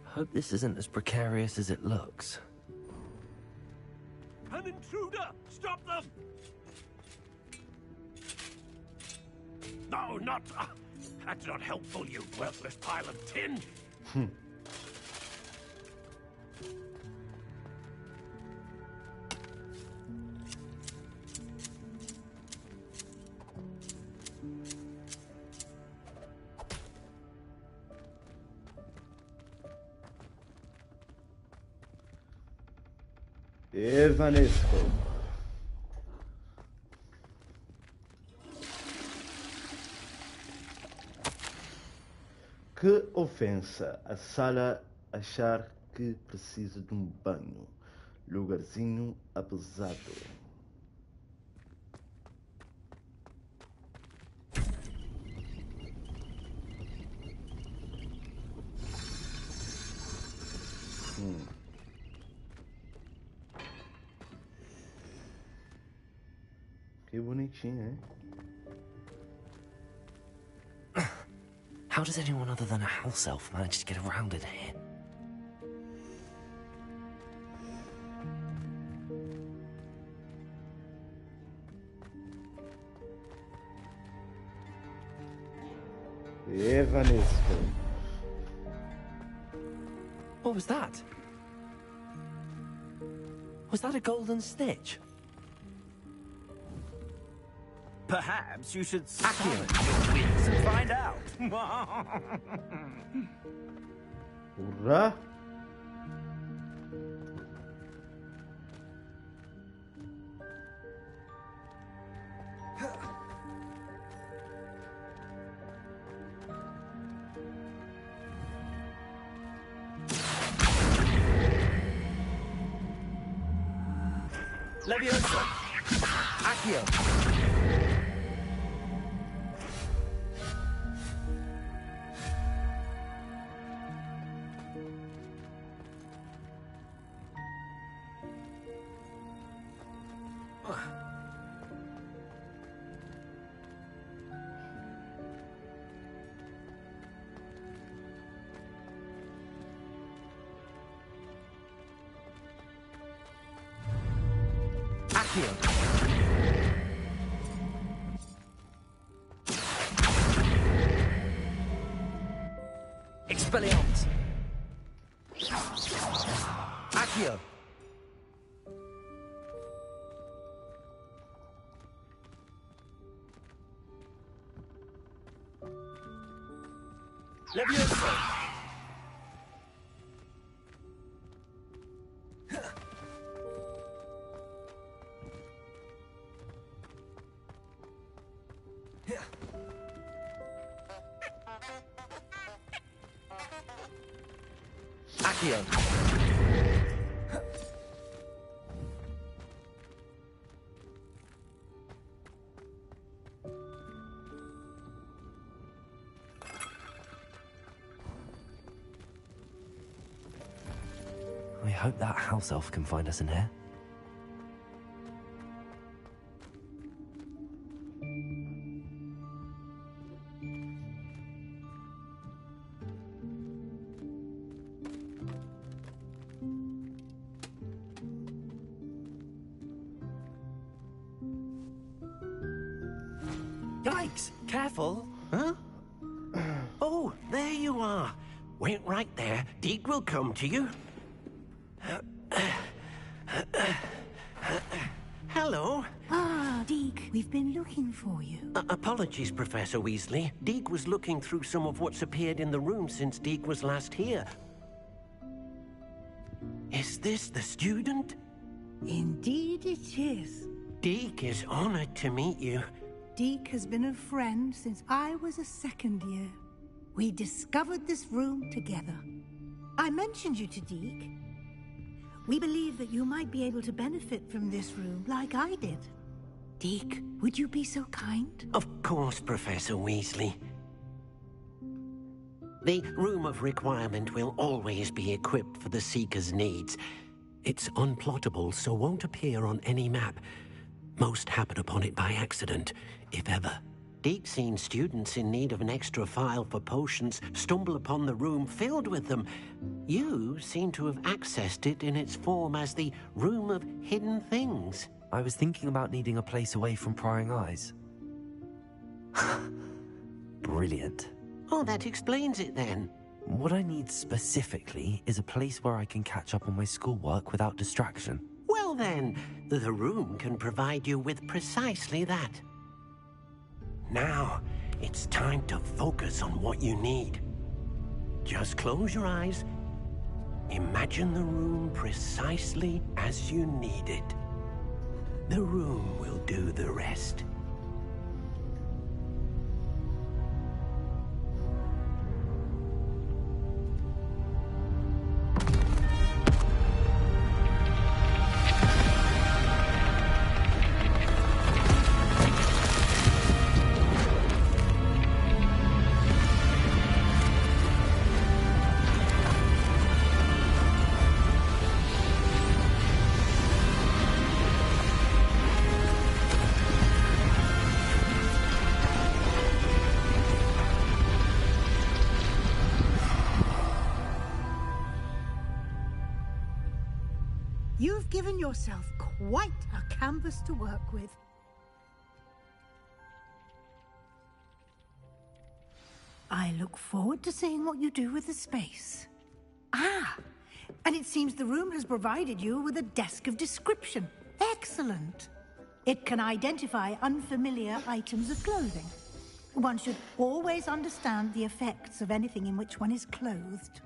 Hope this isn't as precarious as it looks. An intruder! Stop them! No, not... that's not helpful, you worthless pile of tin! Evanesco. Que ofensa a Sara achar que precisa de um banho. Lugarzinho abusado. Que bonitinho, hein? How does anyone other than a house elf manage to get around in here? Evanesco. What was that? Was that a golden snitch? Perhaps you should summon your wits and find out. Hurrah! Leviosa! Accio! Expelliarmus! Accio! Leviosa! Accio! I hope that house elf can find us in here. Yikes! Careful! Huh? Oh, there you are. Wait right there. Deke will come to you. Hello. Ah, Deke, we've been looking for you. Apologies, Professor Weasley. Deke was looking through some of what's appeared in the room since Deke was last here. Is this the student? Indeed it is. Deke is honored to meet you. Deke has been a friend since I was a second year. We discovered this room together. I mentioned you to Deke. We believe that you might be able to benefit from this room like I did. Deke, would you be so kind? Of course, Professor Weasley. The Room of Requirement will always be equipped for the Seeker's needs. It's unplottable, so won't appear on any map. Most happen upon it by accident, if ever. Deke's seen students in need of an extra file for potions stumble upon the room filled with them. You seem to have accessed it in its form as the Room of Hidden Things. I was thinking about needing a place away from prying eyes. Brilliant. Oh, that explains it then. What I need specifically is a place where I can catch up on my schoolwork without distraction. Well then, the room can provide you with precisely that. Now, it's time to focus on what you need. Just close your eyes. Imagine the room precisely as you need it. The room will do the rest. You've given yourself quite a canvas to work with. I look forward to seeing what you do with the space. Ah, and it seems the room has provided you with a desk of description. Excellent. It can identify unfamiliar items of clothing. One should always understand the effects of anything in which one is clothed.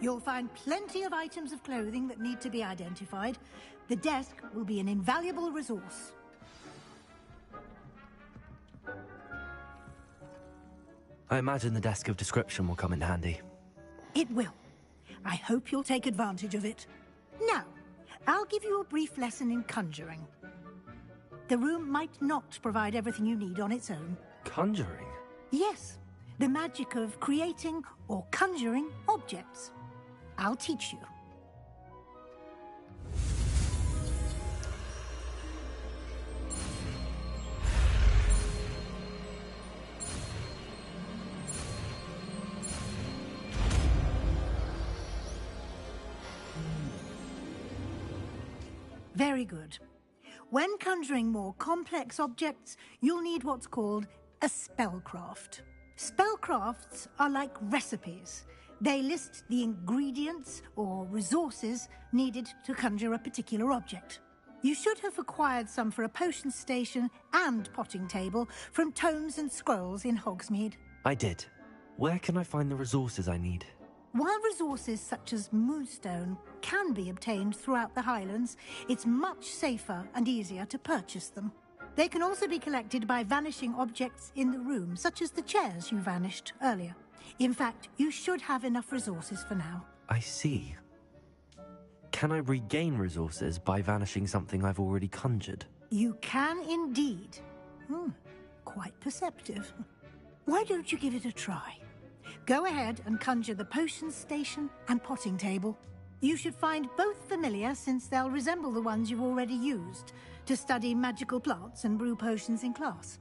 You'll find plenty of items of clothing that need to be identified. The desk will be an invaluable resource. I imagine the desk of description will come in handy. It will. I hope you'll take advantage of it. Now, I'll give you a brief lesson in conjuring. The room might not provide everything you need on its own. Conjuring? Yes, the magic of creating or conjuring objects. I'll teach you. Very good. When conjuring more complex objects, you'll need what's called a spellcraft. Spellcrafts are like recipes. They list the ingredients or resources needed to conjure a particular object. You should have acquired some for a potion station and potting table from tomes and scrolls in Hogsmeade. I did. Where can I find the resources I need? While resources such as moonstone can be obtained throughout the Highlands, it's much safer and easier to purchase them. They can also be collected by vanishing objects in the room, such as the chairs you vanished earlier. In fact, you should have enough resources for now. I see. Can I regain resources by vanishing something I've already conjured? You can indeed. Quite perceptive. Why don't you give it a try? Go ahead and conjure the potion station and potting table. You should find both familiar, since they'll resemble the ones you've already used to study magical plants and brew potions in class.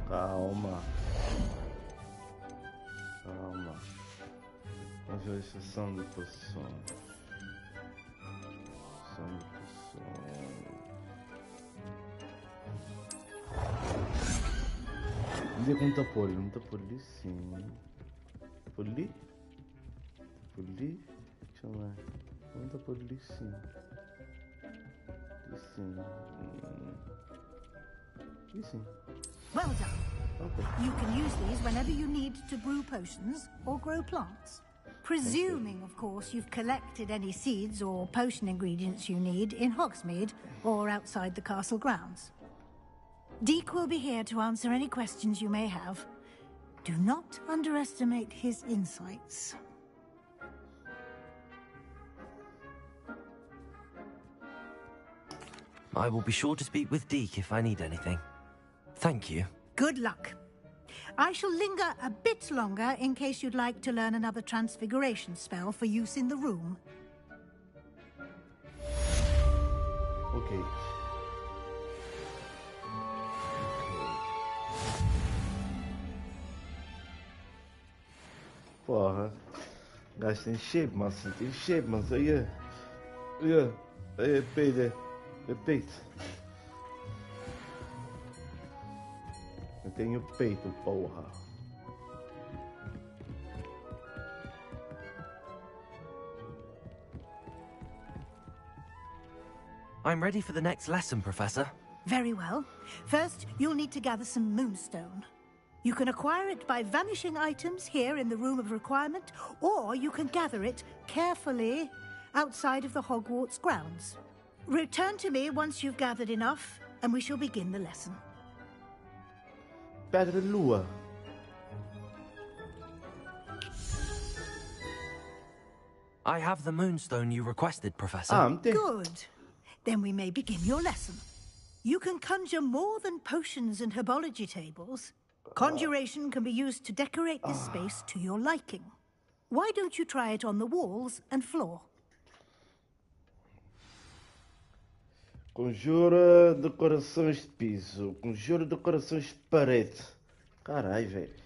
Calma. Calma. Vamos ver se são de poções. São de poções. Onde é que não tá por ali? Não tá por ali, sim. Por ali? Por ali? Deixa eu ver. Não tá por ali, sim. Ali, sim. Well done. You can use these whenever you need to brew potions or grow plants. Presuming, of course, you've collected any seeds or potion ingredients you need in Hogsmeade or outside the castle grounds. Deke will be here to answer any questions you may have. Do not underestimate his insights. I will be sure to speak with Deke if I need anything. Thank you. Good luck. I shall linger a bit longer in case you'd like to learn another transfiguration spell for use in the room. Ok. Porra. Gajo tem shape, mas tem shape, mas aí. Aí, peito. É peito. Eu tenho peito, porra. I'm ready for the next lesson, Professor. Very well. First, you'll need to gather some moonstone. You can acquire it by vanishing items here in the Room of Requirement, or you can gather it carefully outside of the Hogwarts grounds. Return to me once you've gathered enough, and we shall begin the lesson. Pedra de Lua. I have the moonstone you requested, Professor. Good. Then we may begin your lesson. You can conjure more than potions and herbology tables. Conjuration can be used to decorate this space to your liking. Why don't you try it on the walls and floor? Conjura decorações de piso. Conjura decorações de parede. Caralho, velho.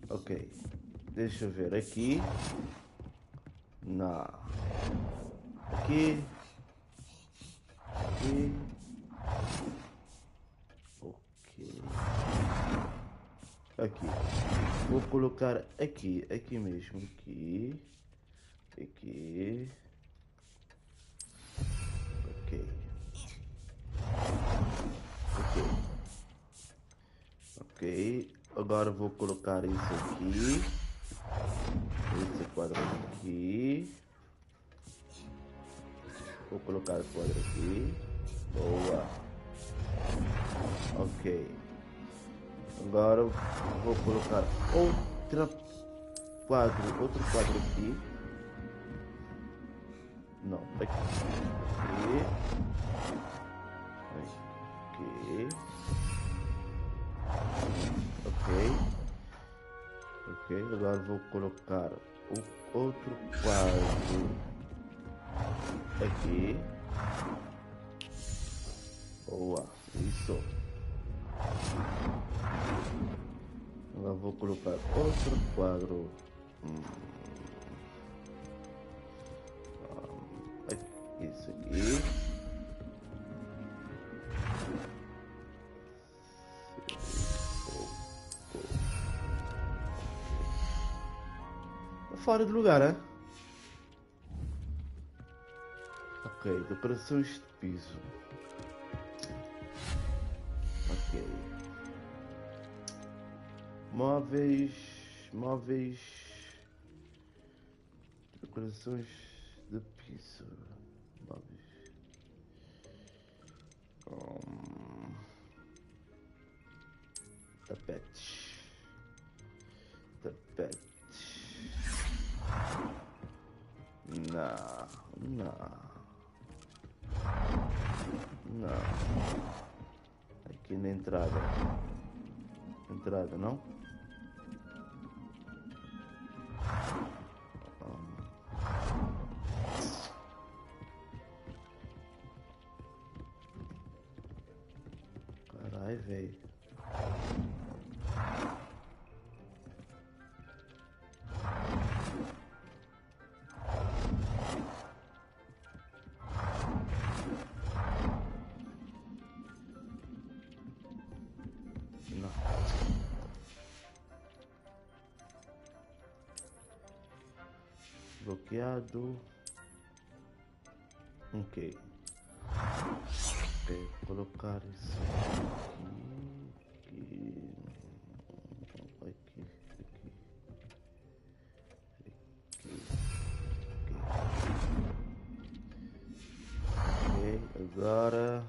Ok. Deixa eu ver aqui. Não. Aqui. Aqui. Vou colocar aqui mesmo. Aqui. Ok. Agora vou colocar isso aqui. Esse quadro aqui. Vou colocar o quadro aqui. Boa. Ok. Agora vou colocar outro quadro aqui. Não, aqui. Ok, agora vou colocar o outro quadro aqui. Boa, isso. Agora vou colocar outro quadro. Isso aqui. Fora de lugar, hein? Ok, decorações de piso. Ok. Móveis. Decorações de piso. Móveis. Tapetes. Não. Aqui na entrada. Não? Caralho, velho. Bloqueado. Ok. Colocar isso aqui. Ok, agora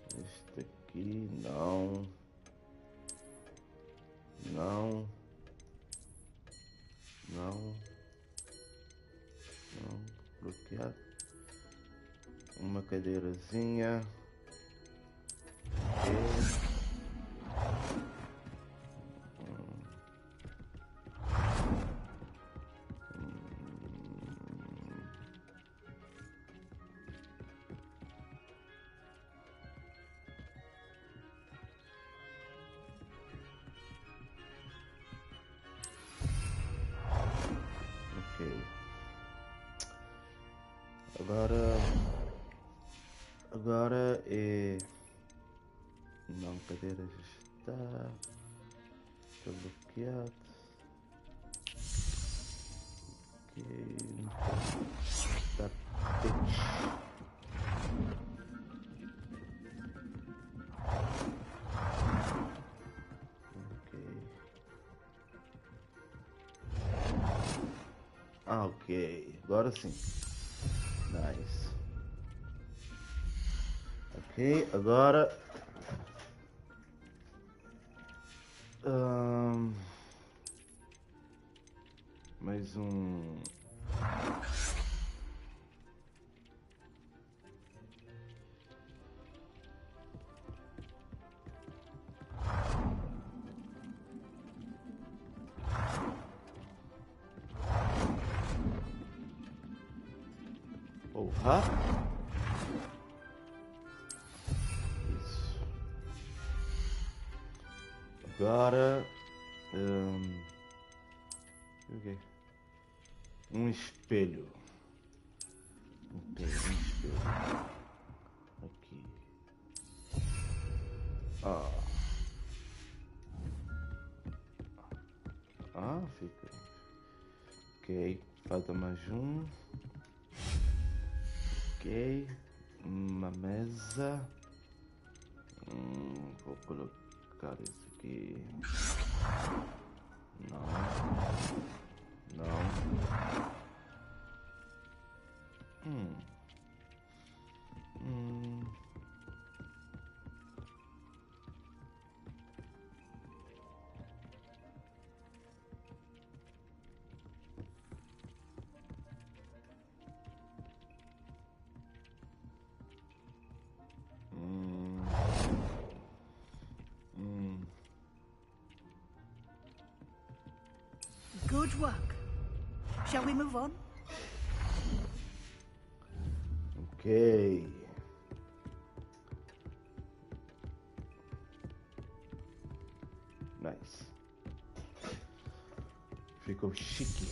este aqui não bloqueado. Uma cadeirazinha. Agora é... Não, cadeira já está bloqueado. Ok, tapete. Ok, agora sim. Nice. Ok, agora mais um. Porra. Isso. Agora okay. Um espelho. Ok, um espelho. Aqui. Fica. Ok, falta mais um. Ok, uma mesa. Vou colocar isso aqui. Não. Good work. Shall we move on? Ok. Nice. Ficou chique.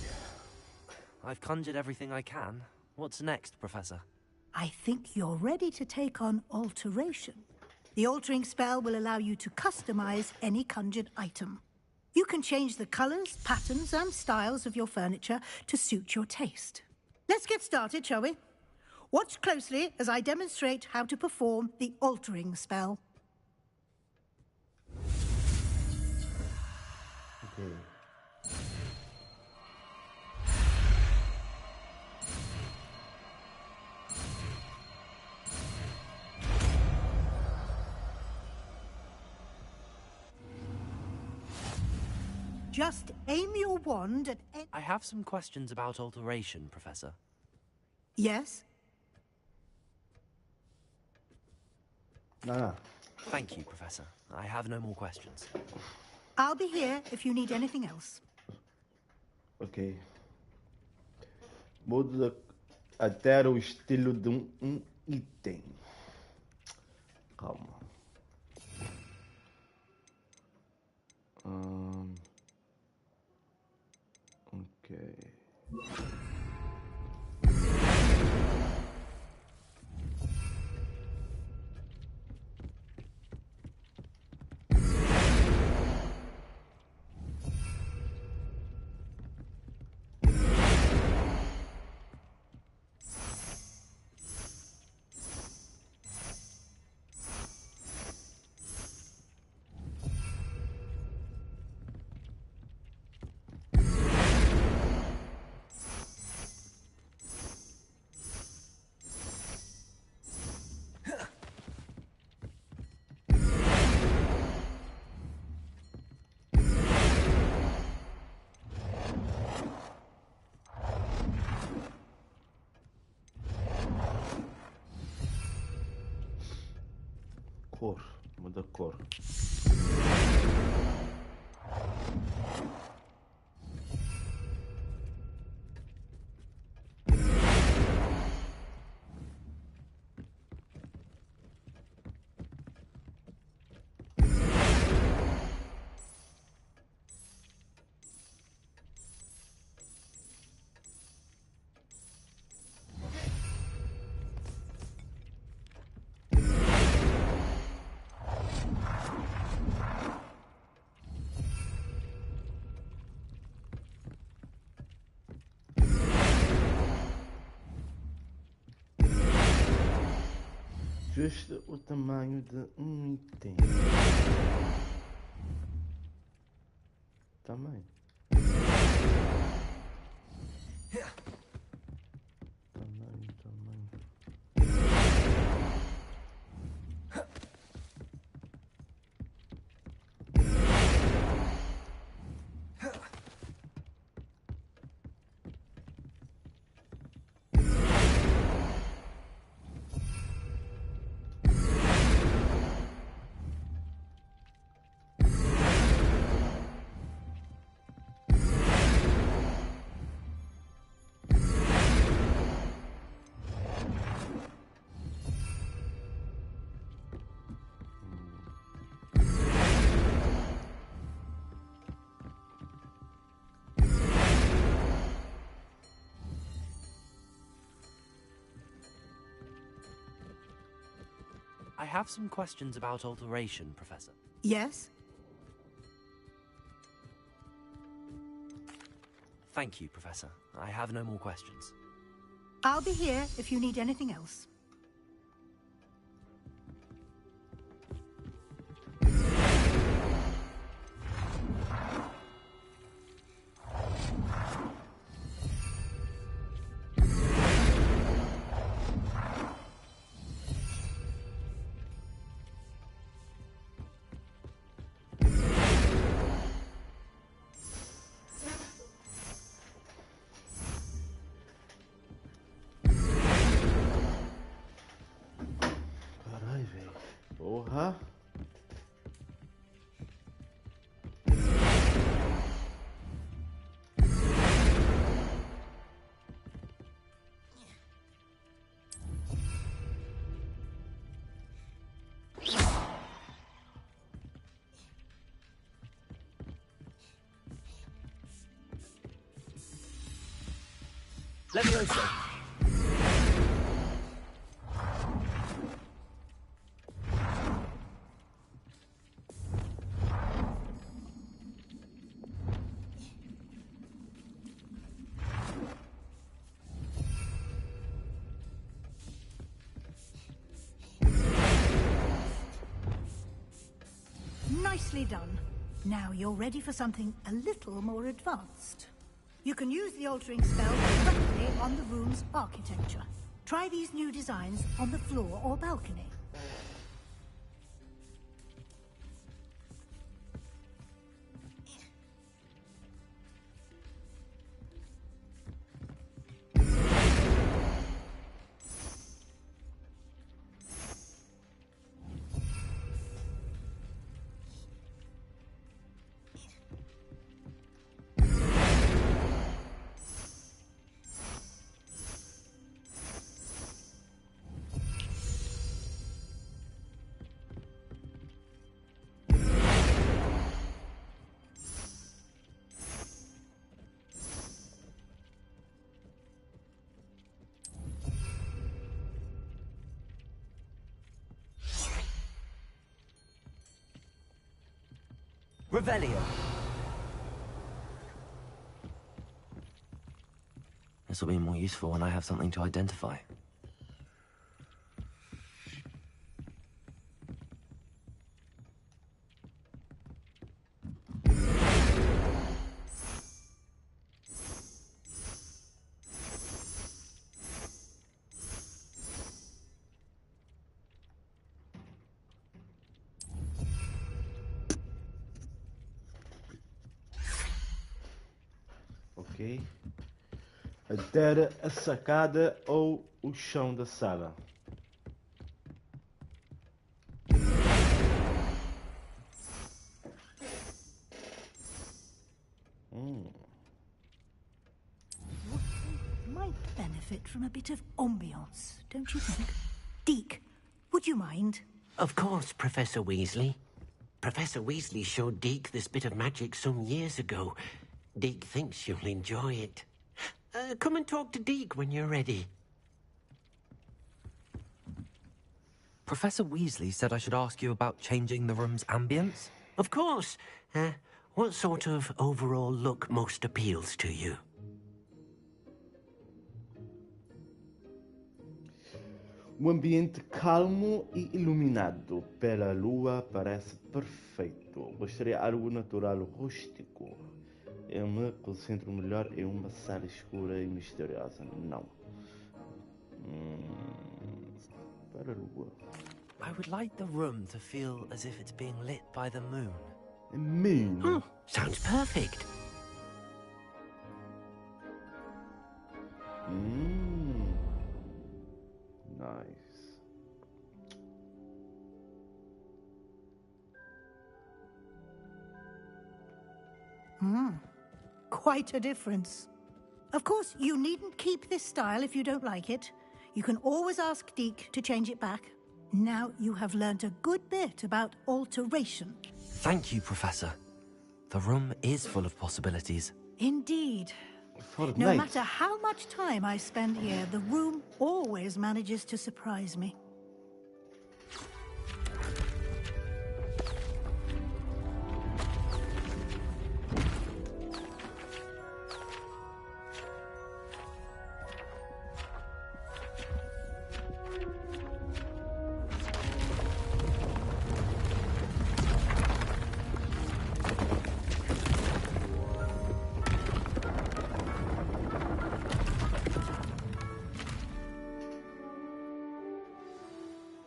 I've conjured everything I can. What's next, Professor? I think you're ready to take on alteration. The altering spell will allow you to customize any conjured item. You can change the colors, patterns, and styles of your furniture to suit your taste. Let's get started, shall we? Watch closely as I demonstrate how to perform the altering spell. Okay. Just aim your wand at... I have some questions about alteration, Professor. Yes? Thank you, Professor. I have no more questions. I'll be here if you need anything else. Ok. Muda até o estilo de um item. Calma. Ok. cor. Muda a cor. Ajuste o tamanho de um item. Tamanho. I have some questions about alteration, Professor. Yes? Thank you, Professor. I have no more questions. I'll be here if you need anything else. Porra. Levioso. Nicely done. Now you're ready for something a little more advanced. You can use the altering spell directly on the room's architecture. Try these new designs on the floor or balcony. Revelio. This will be more useful when I have something to identify. Ok. Adere a sacada ou o chão da sala. benefit from a bit of ambiance, don't you think? Deke, would you mind? Of course, Professor Weasley. Professor Weasley showed Deke this bit of magic some years ago. Deke thinks you'll enjoy it. Come and talk to Deke when you're ready. Professor Weasley said I should ask you about changing the room's ambience? Of course. What sort of overall look most appeals to you? Ambiente calmo e iluminado pela lua parece perfeito. Gostaria de algo natural rústico. Eu me concentro melhor em uma sala escura e misteriosa. Não. Para a lua. I would like the room to feel as if it's being lit by the moon. A moon? Sounds perfect. Nice. Quite a difference. Of course, you needn't keep this style if you don't like it. You can always ask Deke to change it back. Now you have learnt a good bit about alteration. Thank you, Professor. The room is full of possibilities. Indeed. No matter how much time I spend here, the room always manages to surprise me.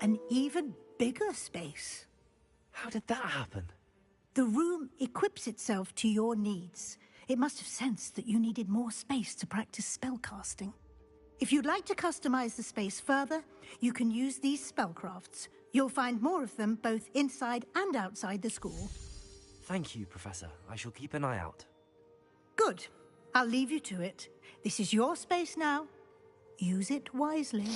An even bigger space. How did that happen? The room equips itself to your needs. It must have sensed that you needed more space to practice spellcasting. If you'd like to customize the space further, you can use these spellcrafts. You'll find more of them both inside and outside the school. Thank you, Professor. I shall keep an eye out. Good. I'll leave you to it. This is your space now. Use it wisely.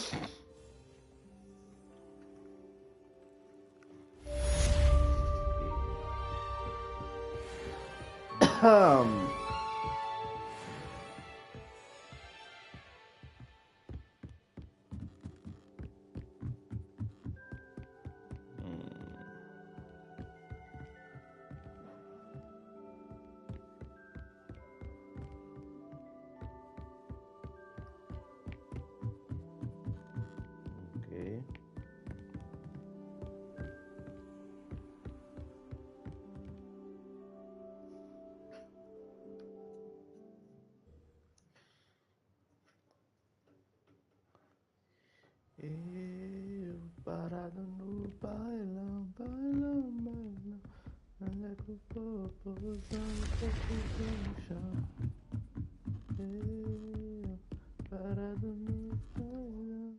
Okay. Eu parado no bailão, bailão, bailão. Olha que o povo usando no chão. Eu parado no bailão.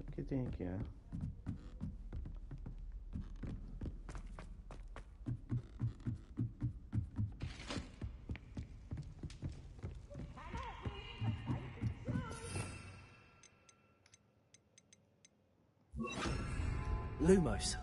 O que tem aqui, ó? Lumos.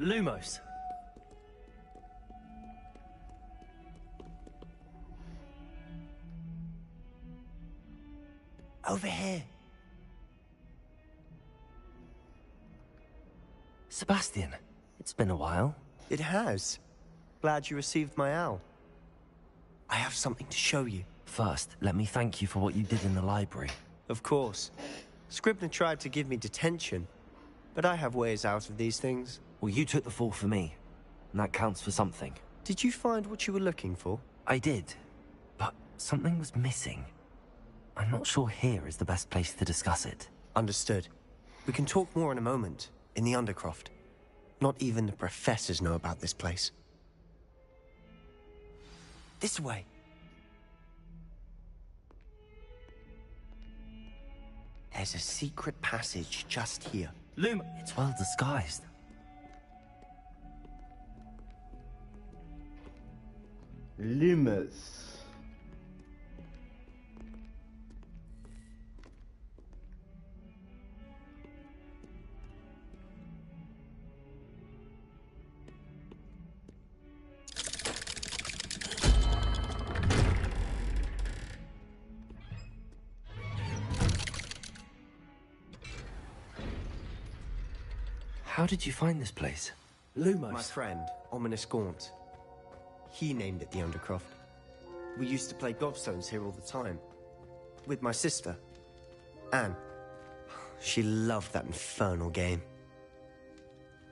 Lumos. Over here. Sebastian, it's been a while. It has. Glad you received my owl. I have something to show you. First, let me thank you for what you did in the library. Of course. Scribner tried to give me detention, but I have ways out of these things. Well, you took the fall for me, and that counts for something. Did you find what you were looking for? I did, but something was missing. I'm not sure here is the best place to discuss it. Understood. We can talk more in a moment, in the Undercroft. Not even the professors know about this place. This way. There's a secret passage just here. Luma, it's well disguised. Lumas. How did you find this place? Lumos. My friend, Ominous Gaunt. He named it the Undercroft. We used to play gobstones here all the time. With my sister, Anne. She loved that infernal game.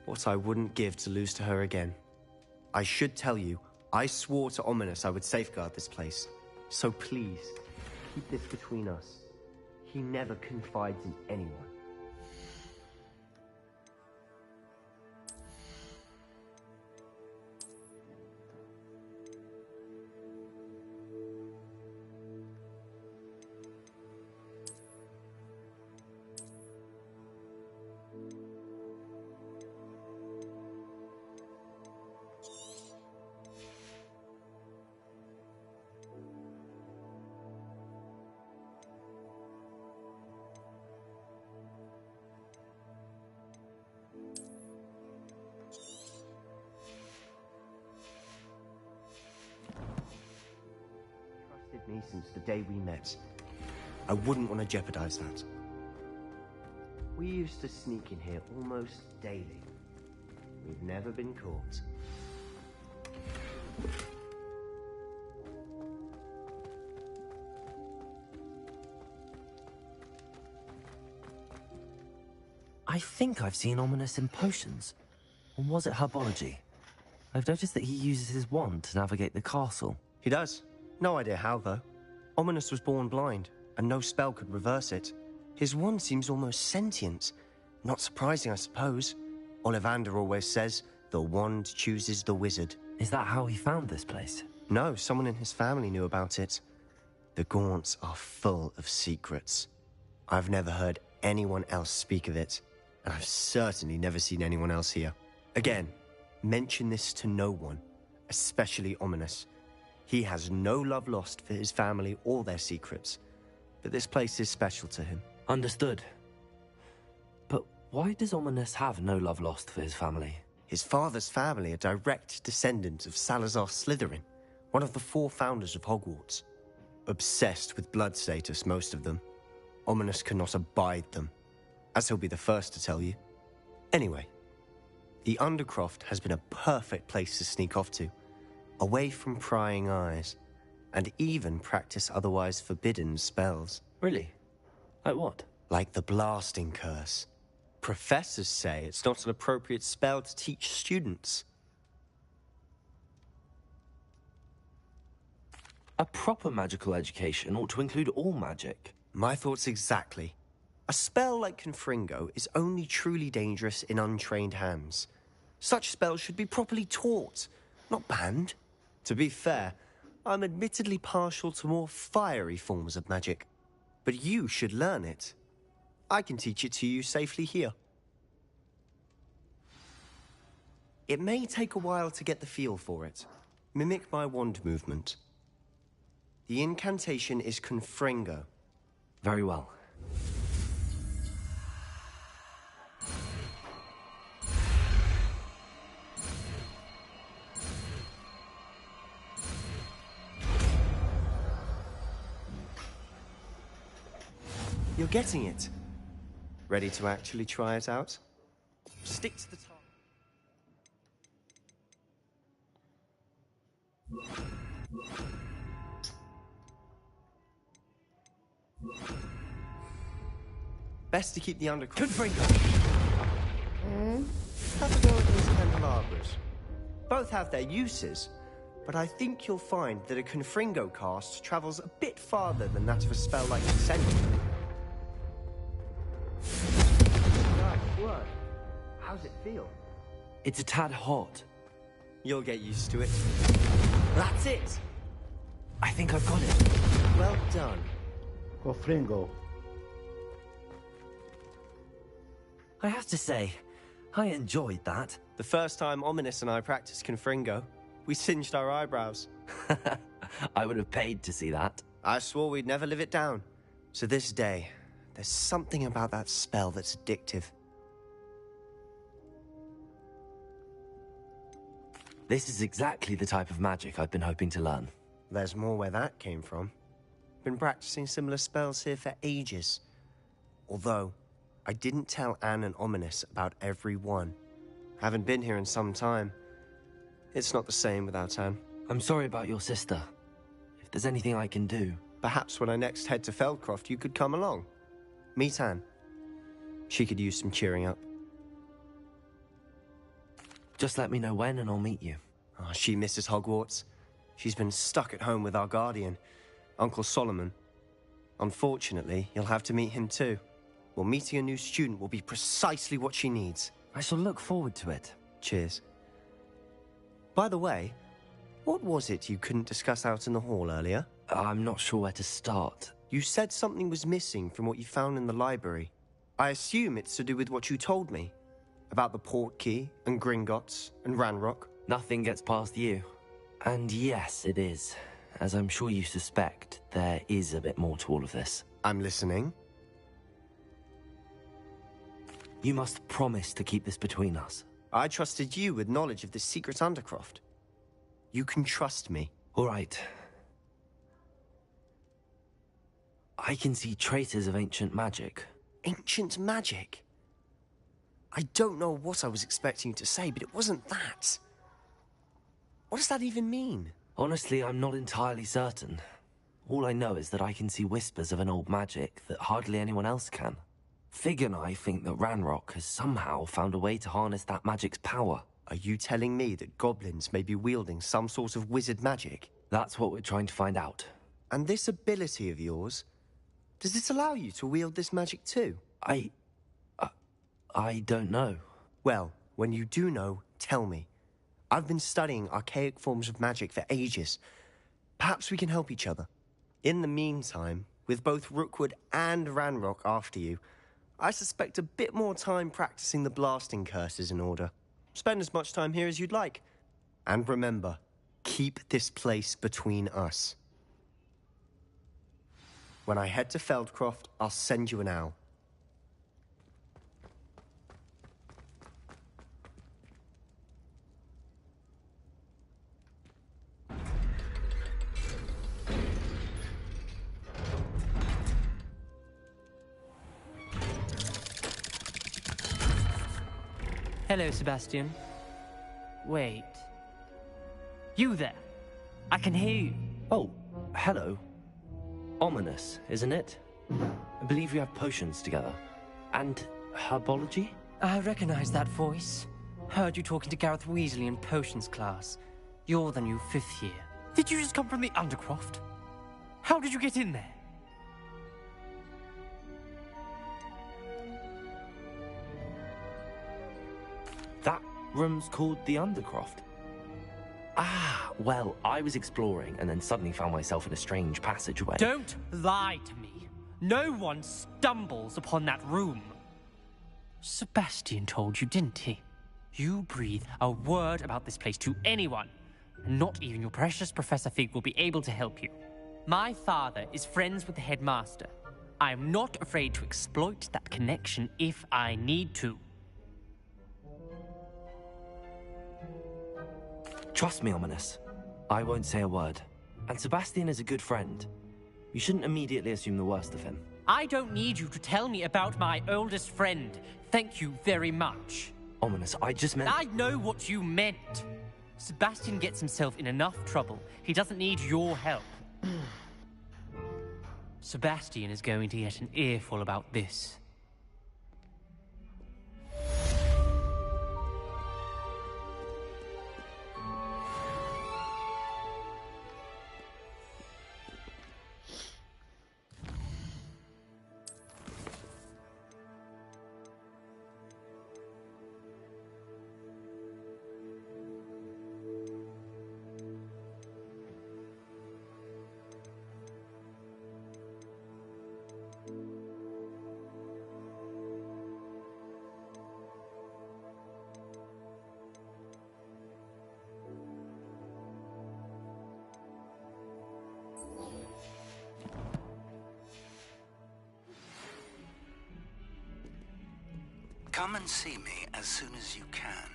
What I wouldn't give to lose to her again. I should tell you, I swore to Ominous I would safeguard this place. So please, keep this between us. He never confides in anyone. Me since the day we met. I wouldn't want to jeopardize that. We used to sneak in here almost daily. We've never been caught. I think I've seen Ominous in potions. Or was it herbology? I've noticed that he uses his wand to navigate the castle. He does. No idea how, though. Ominous was born blind, and no spell could reverse it. His wand seems almost sentient. Not surprising, I suppose. Ollivander always says, the wand chooses the wizard. Is that how he found this place? No, someone in his family knew about it. The Gaunts are full of secrets. I've never heard anyone else speak of it, and I've certainly never seen anyone else here. Again, mention this to no one, especially Ominous. He has no love lost for his family or their secrets, but this place is special to him. Understood. But why does Ominous have no love lost for his family? His father's family are direct descendants of Salazar Slytherin, one of the 4 founders of Hogwarts. Obsessed with blood status, most of them. Ominous cannot abide them, as he'll be the first to tell you. Anyway, the Undercroft has been a perfect place to sneak off to, away from prying eyes, and even practice otherwise forbidden spells. Really? Like what? Like the blasting curse. Professors say it's not an appropriate spell to teach students. A proper magical education ought to include all magic. My thoughts exactly. A spell like Confringo is only truly dangerous in untrained hands. Such spells should be properly taught, not banned. To be fair, I'm admittedly partial to more fiery forms of magic. But you should learn it. I can teach it to you safely here. It may take a while to get the feel for it. Mimic my wand movement. The incantation is Confringo. Very well. You're getting it. Ready to actually try it out? Stick to the target. Best to keep the undercroft. Confringo! Have a go at those candelabras. Both have their uses, but I think you'll find that a Confringo cast travels a bit farther than that of a spell like Incendiary. Nice work. How's it feel? It's a tad hot. You'll get used to it. That's it! I think I've got it. Well done. Confringo. I have to say, I enjoyed that. The first time Ominous and I practiced Confringo, we singed our eyebrows. I would have paid to see that. I swore we'd never live it down. To this day, there's something about that spell that's addictive. This is exactly the type of magic I've been hoping to learn. There's more where that came from. Been practicing similar spells here for ages. Although, I didn't tell Anne and Ominous about every one. Haven't been here in some time. It's not the same without Anne. I'm sorry about your sister. If there's anything I can do... Perhaps when I next head to Feldcroft, you could come along. Meet Anne. She could use some cheering up. Just let me know when and I'll meet you. Oh, she misses Hogwarts. She's been stuck at home with our guardian, Uncle Solomon. Unfortunately, you'll have to meet him too. Well, meeting a new student will be precisely what she needs. I shall look forward to it. Cheers. By the way, what was it you couldn't discuss out in the hall earlier? I'm not sure where to start. You said something was missing from what you found in the library. I assume it's to do with what you told me. About the Portkey, and Gringotts, and Ranrock. Nothing gets past you. And yes, it is. As I'm sure you suspect, there is a bit more to all of this. I'm listening. You must promise to keep this between us. I trusted you with knowledge of this secret undercroft. You can trust me. All right. I can see traces of ancient magic. Ancient magic? I don't know what I was expecting you to say, but it wasn't that. What does that even mean? Honestly, I'm not entirely certain. All I know is that I can see whispers of an old magic that hardly anyone else can. Fig and I think that Ranrock has somehow found a way to harness that magic's power. Are you telling me that goblins may be wielding some sort of wizard magic? That's what we're trying to find out. And this ability of yours, does it allow you to wield this magic too? I don't know. Well, when you do know, tell me. I've been studying archaic forms of magic for ages. Perhaps we can help each other. In the meantime, with both Rookwood and Ranrock after you, I suspect a bit more time practicing the blasting curse is in order. Spend as much time here as you'd like. And remember, keep this place between us. When I head to Feldcroft, I'll send you an owl. Hello, Sebastian. Wait. You there? I can hear you. Oh, hello. Ominous, isn't it? I believe you have potions together. And herbology? I recognize that voice. Heard you talking to Gareth Weasley in potions class. You're the new 5th year. Did you just come from the Undercroft? How did you get in there? That room's called the Undercroft. Ah, well, I was exploring and then suddenly found myself in a strange passageway. Don't lie to me. No one stumbles upon that room. Sebastian told you, didn't he? You breathe a word about this place to anyone, and not even your precious Professor Fig will be able to help you. My father is friends with the headmaster. I am not afraid to exploit that connection if I need to. Trust me, Ominous. I won't say a word. And Sebastian is a good friend. You shouldn't immediately assume the worst of him. I don't need you to tell me about my oldest friend. Thank you very much. Ominous, I just meant... I know what you meant. Sebastian gets himself in enough trouble. He doesn't need your help. Sebastian is going to get an earful about this. Come and see me as soon as you can.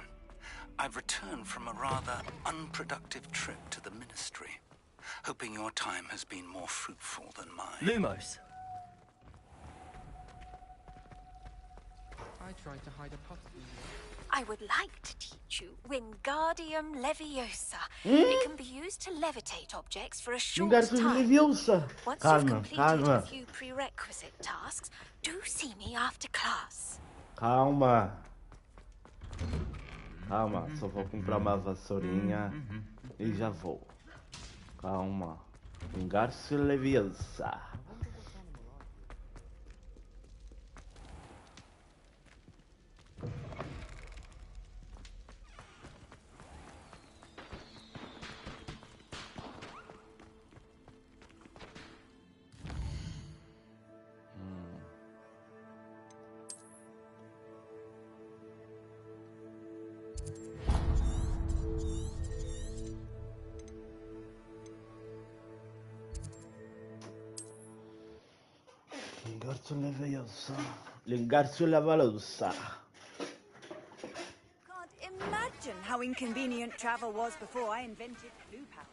I've returned from a rather unproductive trip to the Ministry, hoping your time has been more fruitful than mine. Lumos! I tried to hide a puff. I would like to teach you Wingardium Leviosa. It can be used to levitate objects for a short Wingardium time. Leviosa. Once Calma, you've completed calma. a few prerequisite tasks, do see me after class. Calma. Calma, só vou comprar uma vassourinha e já vou. Calma. Lingarcius Leviosa. Lingarcius Leviosa. Lingarcius Leviosa. Can't imagine how inconvenient travel was before I invented blue powder.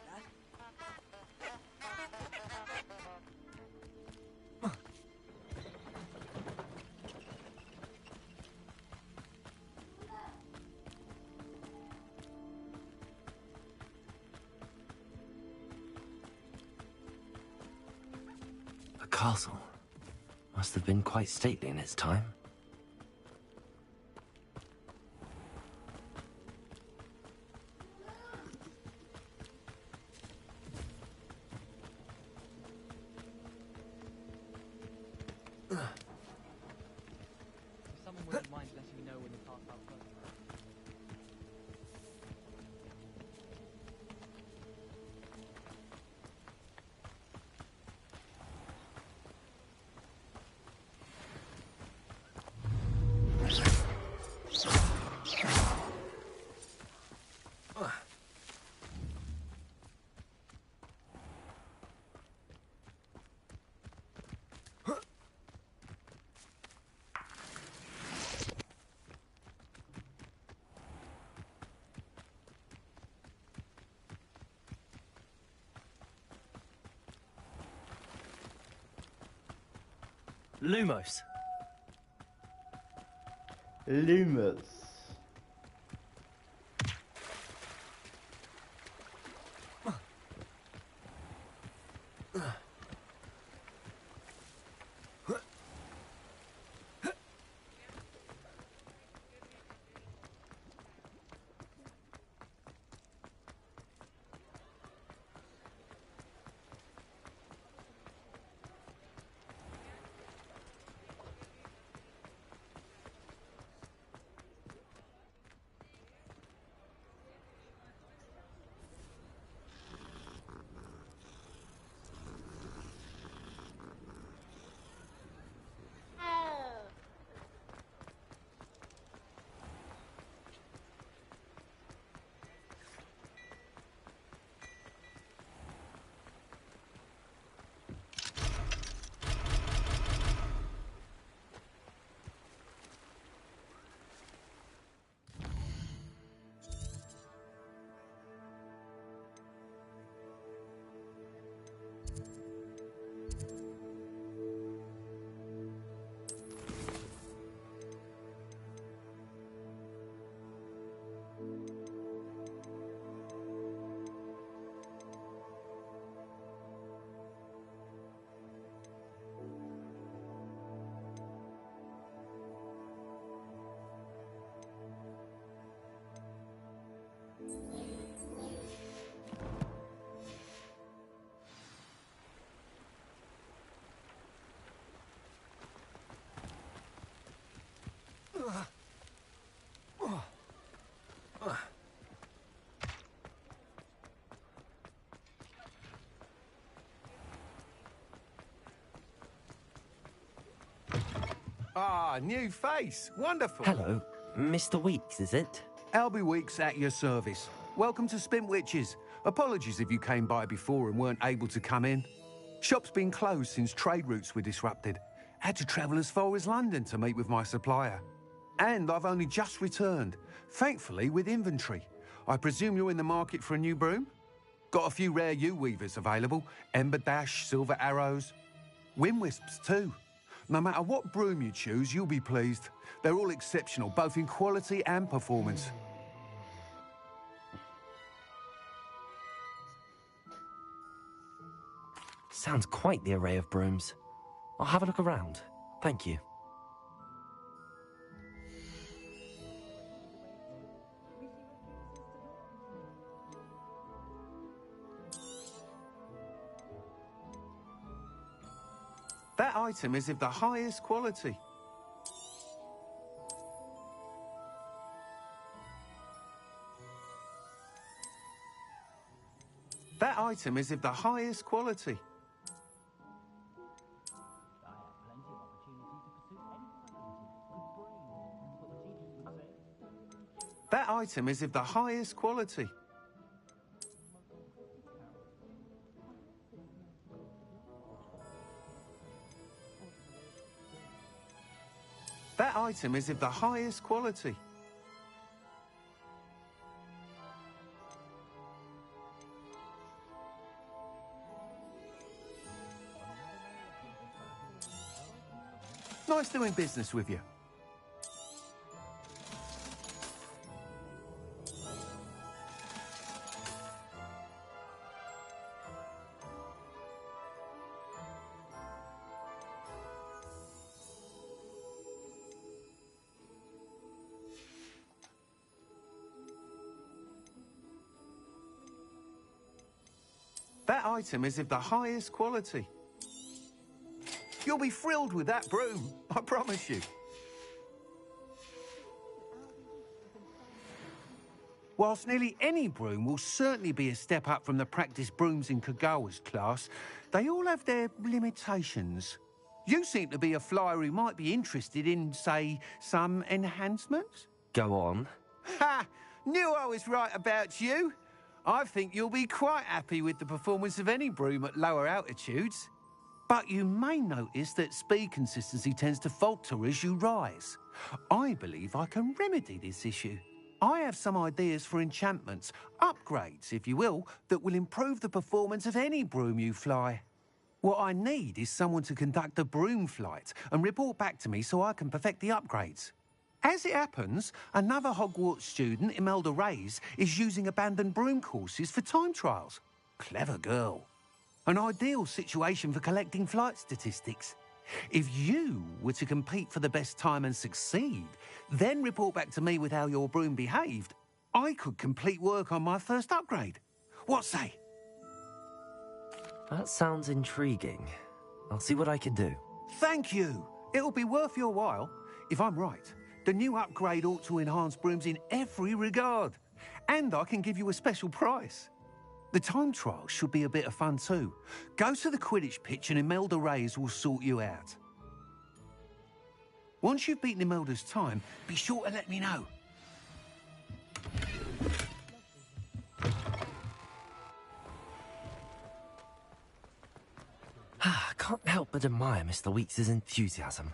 A castle. Must have been quite stately in its time. If someone wouldn't mind letting me know when you pass out first. Lumos! Lumos. Ah, new face. Wonderful. Hello. Mr. Weeks, is it? Albie Weeks at your service. Welcome to Spintwitches. Apologies if you came by before and weren't able to come in. Shop's been closed since trade routes were disrupted. Had to travel as far as London to meet with my supplier. And I've only just returned, thankfully with inventory. I presume you're in the market for a new broom? Got a few rare yew-weavers available. Ember Dash, Silver Arrows. Wind Wisps too. No matter what broom you choose, you'll be pleased. They're all exceptional, both in quality and performance. Sounds quite the array of brooms. I'll have a look around. Thank you. That item is of the highest quality. That item is of the highest quality. That item is of the highest quality. That item is of the highest quality. Nice doing business with you. That item is of the highest quality. You'll be thrilled with that broom, I promise you. Whilst nearly any broom will certainly be a step up from the practice brooms in Kagawa's class, they all have their limitations. You seem to be a flyer who might be interested in, say, some enhancements? Go on. Ha! Knew I was right about you. I think you'll be quite happy with the performance of any broom at lower altitudes. But you may notice that speed consistency tends to falter as you rise. I believe I can remedy this issue. I have some ideas for enchantments, upgrades, if you will, that will improve the performance of any broom you fly. What I need is someone to conduct a broom flight and report back to me so I can perfect the upgrades. As it happens, another Hogwarts student, Imelda Reyes, is using abandoned broom courses for time trials. Clever girl. An ideal situation for collecting flight statistics. If you were to compete for the best time and succeed, then report back to me with how your broom behaved, I could complete work on my first upgrade. What say? That sounds intriguing. I'll see what I can do. Thank you. It'll be worth your while. If I'm right, the new upgrade ought to enhance brooms in every regard. And I can give you a special price. The time trial should be a bit of fun too. Go to the Quidditch pitch and Imelda Reyes will sort you out. Once you've beaten Imelda's time, be sure to let me know. I can't help but admire Mr. Weeks' enthusiasm.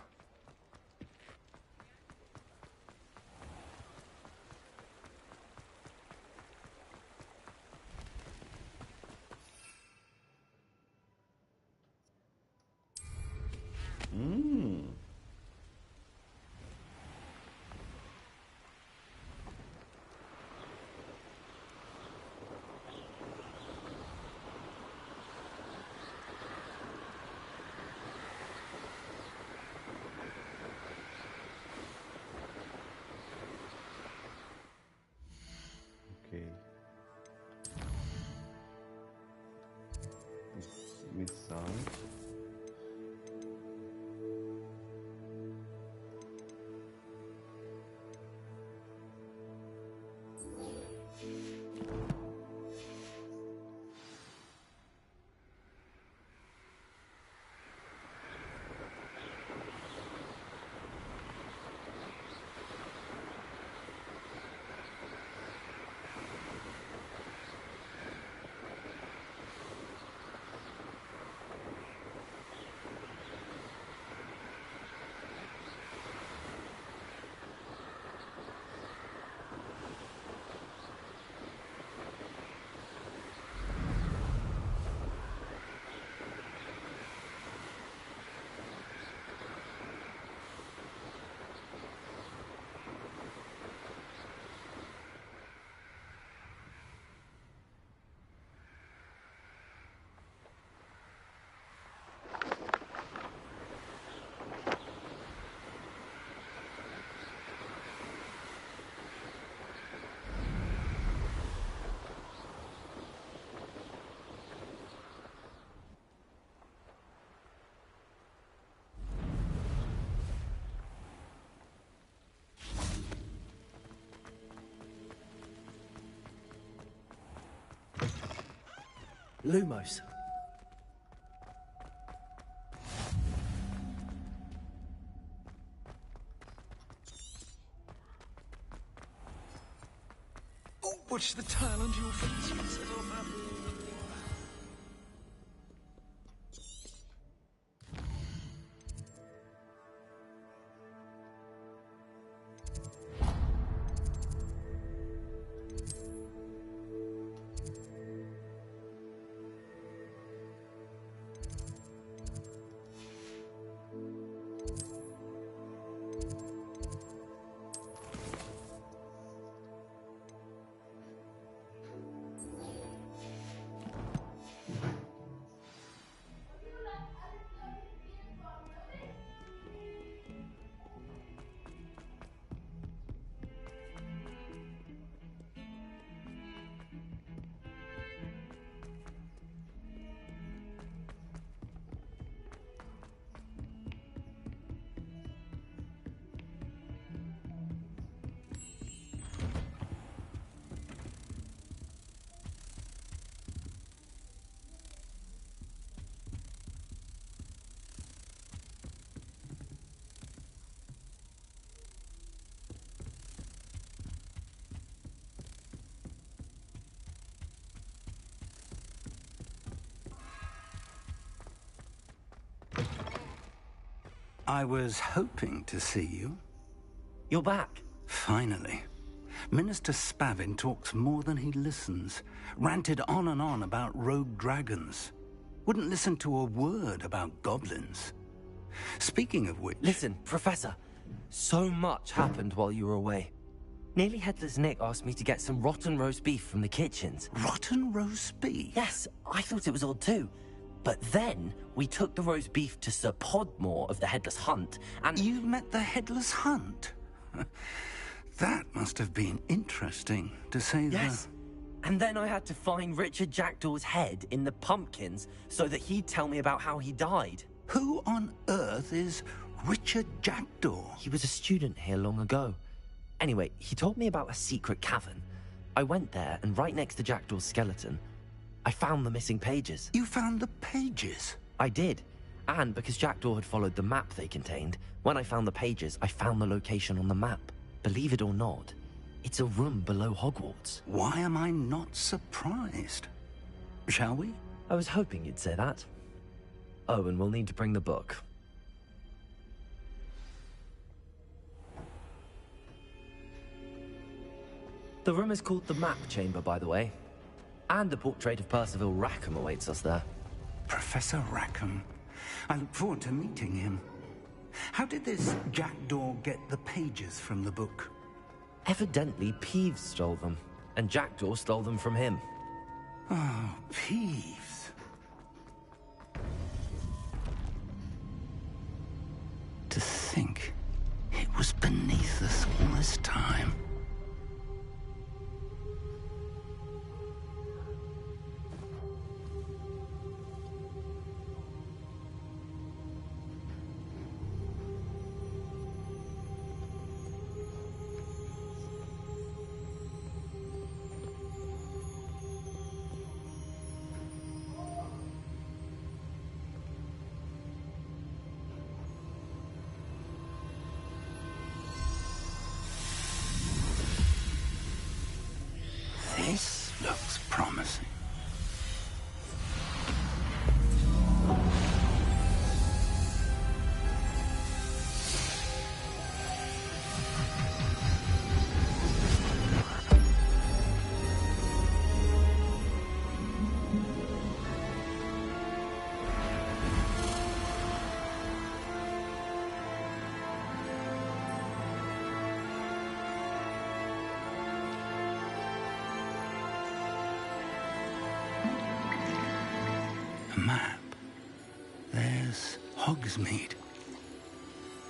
Ok. Missão. Lumos. Oh, watch the tile under your feet. You set off that. I was hoping to see you. You're back. Finally. Minister Spavin talks more than he listens. Ranted on and on about rogue dragons. Wouldn't listen to a word about goblins. Speaking of which... Listen, Professor. So much happened while you were away. Nearly Headless Nick asked me to get some rotten roast beef from the kitchens. Rotten roast beef? Yes, I thought it was odd too. But then, we took the roast beef to Sir Podmore of the Headless Hunt, and... You met the Headless Hunt? That must have been interesting, to say the... Yes. And then I had to find Richard Jackdaw's head in the pumpkins so that he'd tell me about how he died. Who on earth is Richard Jackdaw? He was a student here long ago. Anyway, he told me about a secret cavern. I went there, and right next to Jackdaw's skeleton, I found the missing pages. You found the pages? I did. And because Jackdaw had followed the map they contained, when I found the pages, I found the location on the map. Believe it or not, it's a room below Hogwarts. Why am I not surprised? Shall we? I was hoping you'd say that. Oh, and we'll need to bring the book. The room is called the Map Chamber, by the way. And a portrait of Percival Rackham awaits us there. Professor Rackham. I look forward to meeting him. How did this Jackdaw get the pages from the book? Evidently, Peeves stole them, and Jackdaw stole them from him. Oh, Peeves. To think it was beneath us all this time. This looks promising. Map. There's Hogsmeade.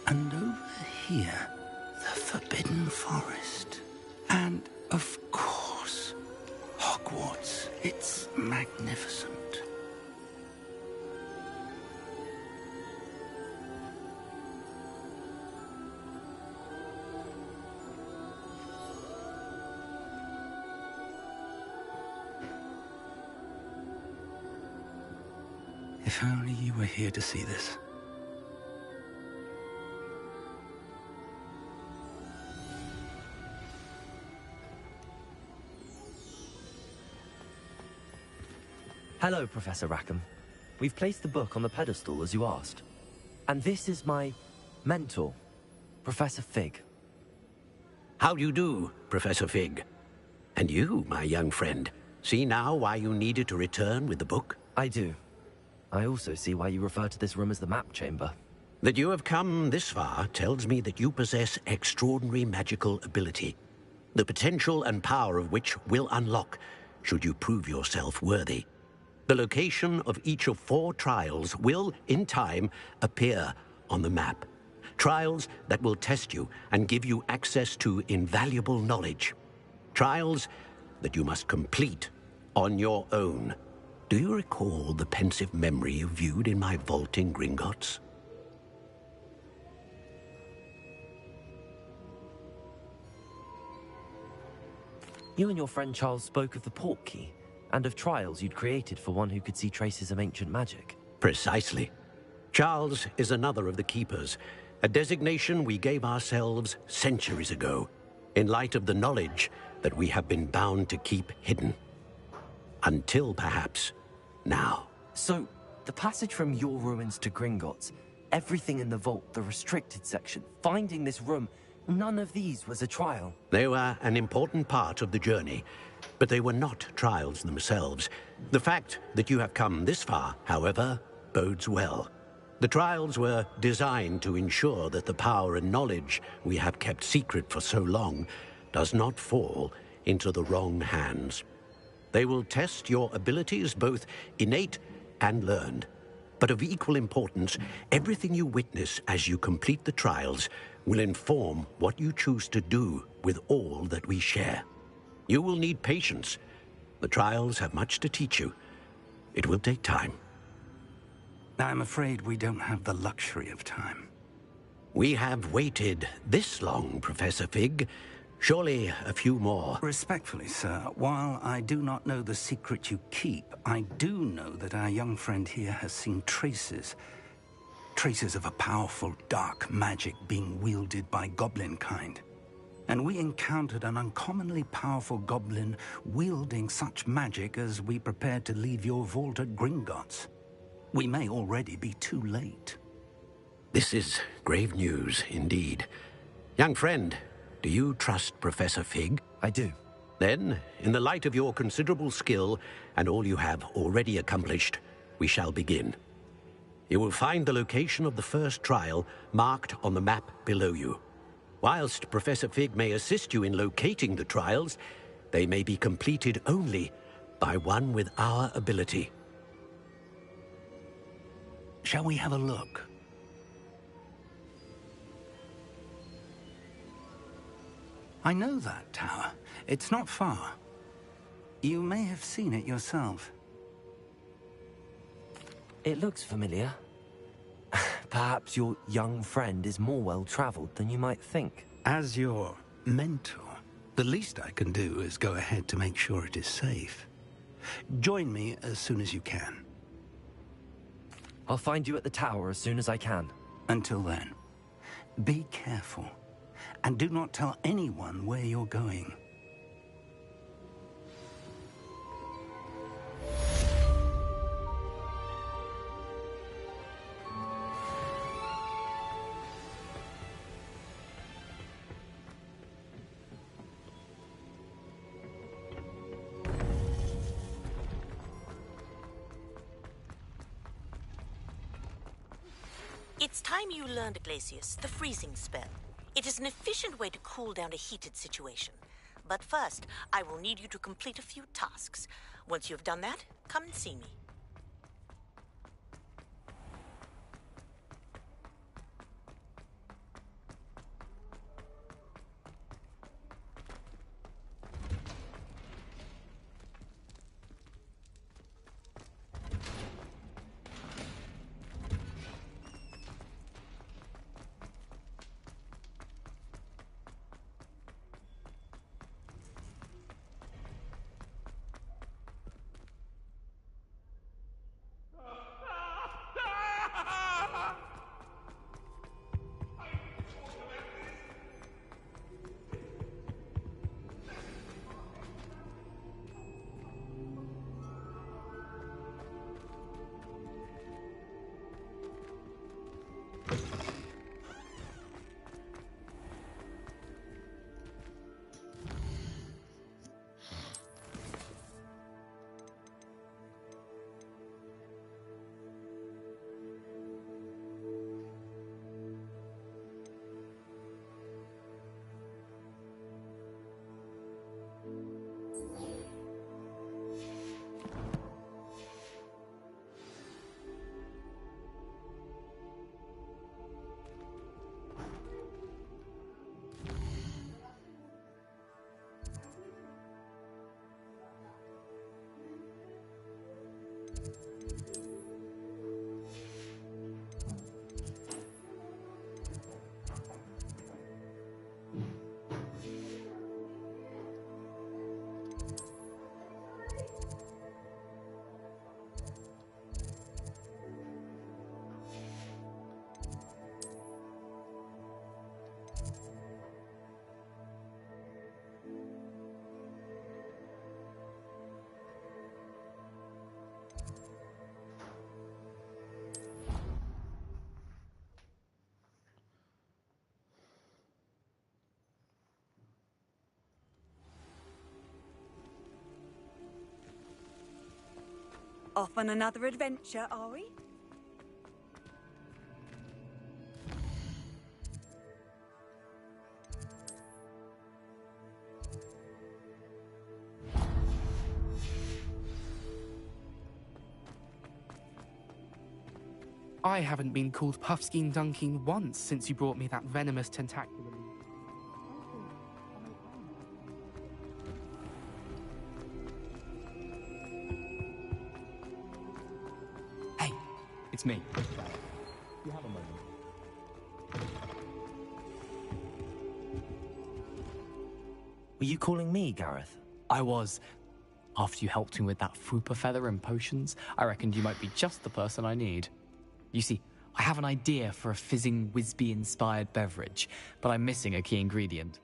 And over here, the Forbidden Forest. And, of course, Hogwarts. It's magnificent. If only you were here to see this. Hello, Professor Rackham. We've placed the book on the pedestal as you asked. And this is my mentor, Professor Fig. How do you do, Professor Fig? And you, my young friend, see now why you needed to return with the book? I do. I also see why you refer to this room as the map chamber. That you have come this far tells me that you possess extraordinary magical ability, the potential and power of which will unlock should you prove yourself worthy. The location of each of 4 trials will, in time, appear on the map. Trials that will test you and give you access to invaluable knowledge. Trials that you must complete on your own. Do you recall the pensive memory you viewed in my vault in Gringotts? You and your friend Charles spoke of the port key, and of trials you'd created for one who could see traces of ancient magic. Precisely. Charles is another of the keepers, a designation we gave ourselves centuries ago, in light of the knowledge that we have been bound to keep hidden. Until, perhaps, now. So, the passage from your ruins to Gringotts, everything in the vault, the restricted section, finding this room, none of these was a trial. They were an important part of the journey, but they were not trials themselves. The fact that you have come this far, however, bodes well. The trials were designed to ensure that the power and knowledge we have kept secret for so long does not fall into the wrong hands. They will test your abilities, both innate and learned. But of equal importance, everything you witness as you complete the trials will inform what you choose to do with all that we share. You will need patience. The trials have much to teach you. It will take time. I'm afraid we don't have the luxury of time. We have waited this long, Professor Fig. Surely a few more. Respectfully, sir, while I do not know the secret you keep, I do know that our young friend here has seen traces of a powerful dark magic being wielded by goblin kind. And we encountered an uncommonly powerful goblin wielding such magic as we prepared to leave your vault at Gringotts. We may already be too late. This is grave news, indeed. Young friend, do you trust Professor Fig? I do. Then, in the light of your considerable skill and all you have already accomplished, we shall begin. You will find the location of the first trial marked on the map below you. Whilst Professor Fig may assist you in locating the trials, they may be completed only by one with our ability. Shall we have a look? I know that tower. It's not far. You may have seen it yourself. It looks familiar. Perhaps your young friend is more well-traveled than you might think. As your mentor, the least I can do is go ahead to make sure it is safe. Join me as soon as you can. I'll find you at the tower as soon as I can. Until then, be careful, and do not tell anyone where you're going. It's time you learned, Lingarcius, the freezing spell. It is an efficient way to cool down a heated situation. But first, I will need you to complete a few tasks. Once you've done that, come and see me. Off on another adventure, are we? I haven't been called Puffskein Dunking once since you brought me that venomous tentacular. Hey, it's me. You have a moment. Were you calling me, Gareth? I was. After you helped me with that Fupa feather and potions, I reckoned you might be just the person I need. You see, I have an idea for a fizzing Whizbee-inspired beverage, but I'm missing a key ingredient.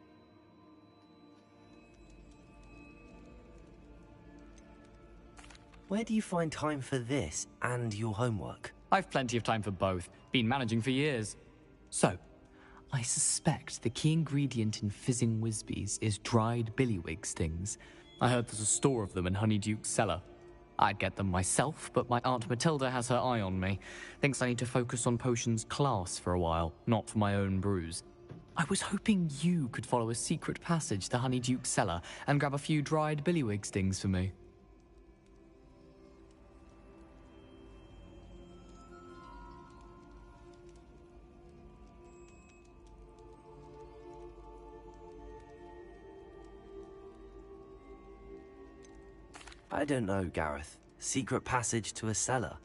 Where do you find time for this and your homework? I've plenty of time for both. Been managing for years. So, I suspect the key ingredient in fizzing Whizbees is dried billywig stings. I heard there's a store of them in Honeyduke's cellar. I'd get them myself, but my Aunt Matilda has her eye on me. Thinks I need to focus on potions class for a while, not for my own brews. I was hoping you could follow a secret passage to Honeyduke's cellar and grab a few dried billywig stings for me. I don't know, Gareth. Secret passage to a cellar.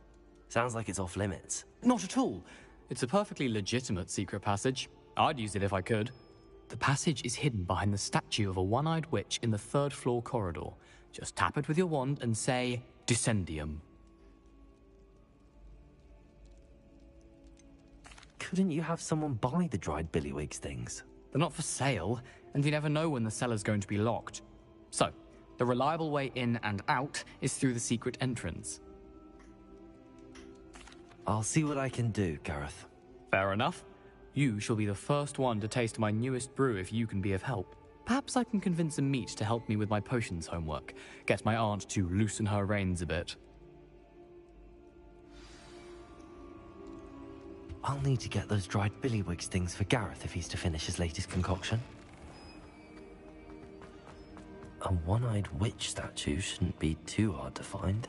Sounds like it's off limits. Not at all. It's a perfectly legitimate secret passage. I'd use it if I could. The passage is hidden behind the statue of a one-eyed witch in the third-floor corridor. Just tap it with your wand and say, Descendium. Couldn't you have someone buy the dried billywig stings? They're not for sale, and you never know when the cellar's going to be locked. So, the reliable way in and out is through the secret entrance. I'll see what I can do, Gareth. Fair enough. You shall be the first one to taste my newest brew if you can be of help. Perhaps I can convince a meat to help me with my potions homework. Get my aunt to loosen her reins a bit. I'll need to get those dried billywig stings for Gareth if he's to finish his latest concoction. A one-eyed witch statue shouldn't be too hard to find.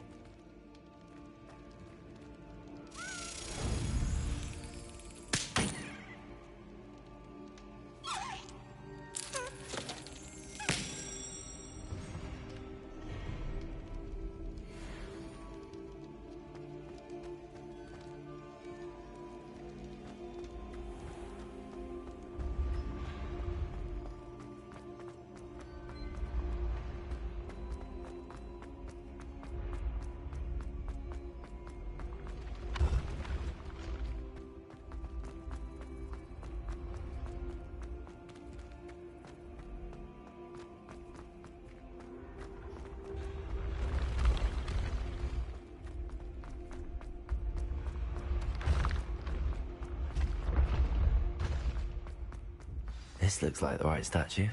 This looks like the right statue.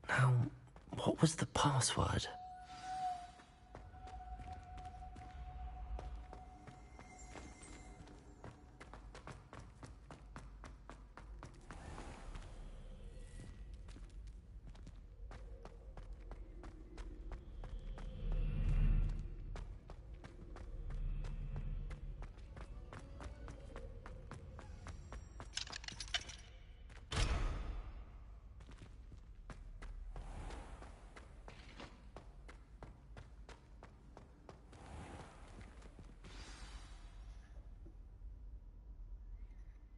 Now, what was the password?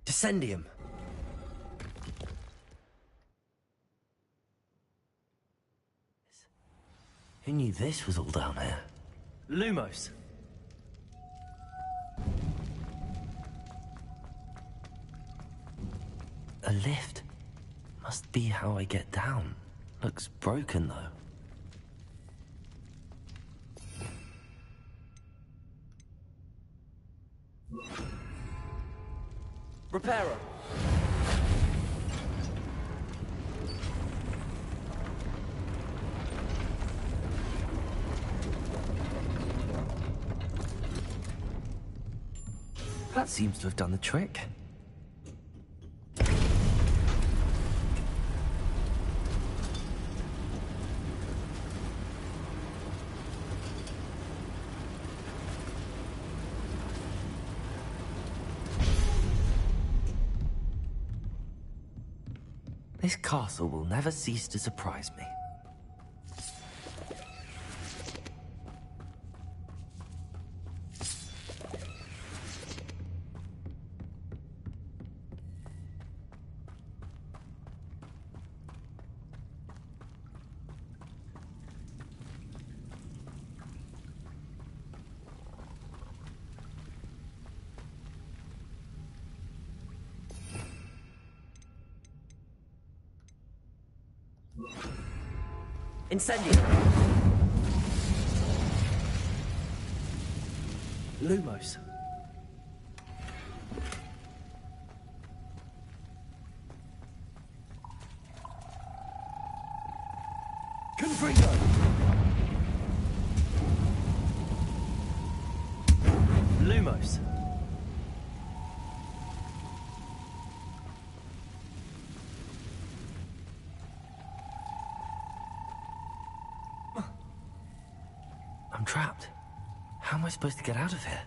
Descendium. Who knew this was all down here? Lumos. A lift. Must be how I get down. Looks broken, though. Repairer. That seems to have done the trick. This castle will never cease to surprise me. Incendium! Lumos. Confringo! Lumos. I'm trapped. How am I supposed to get out of here?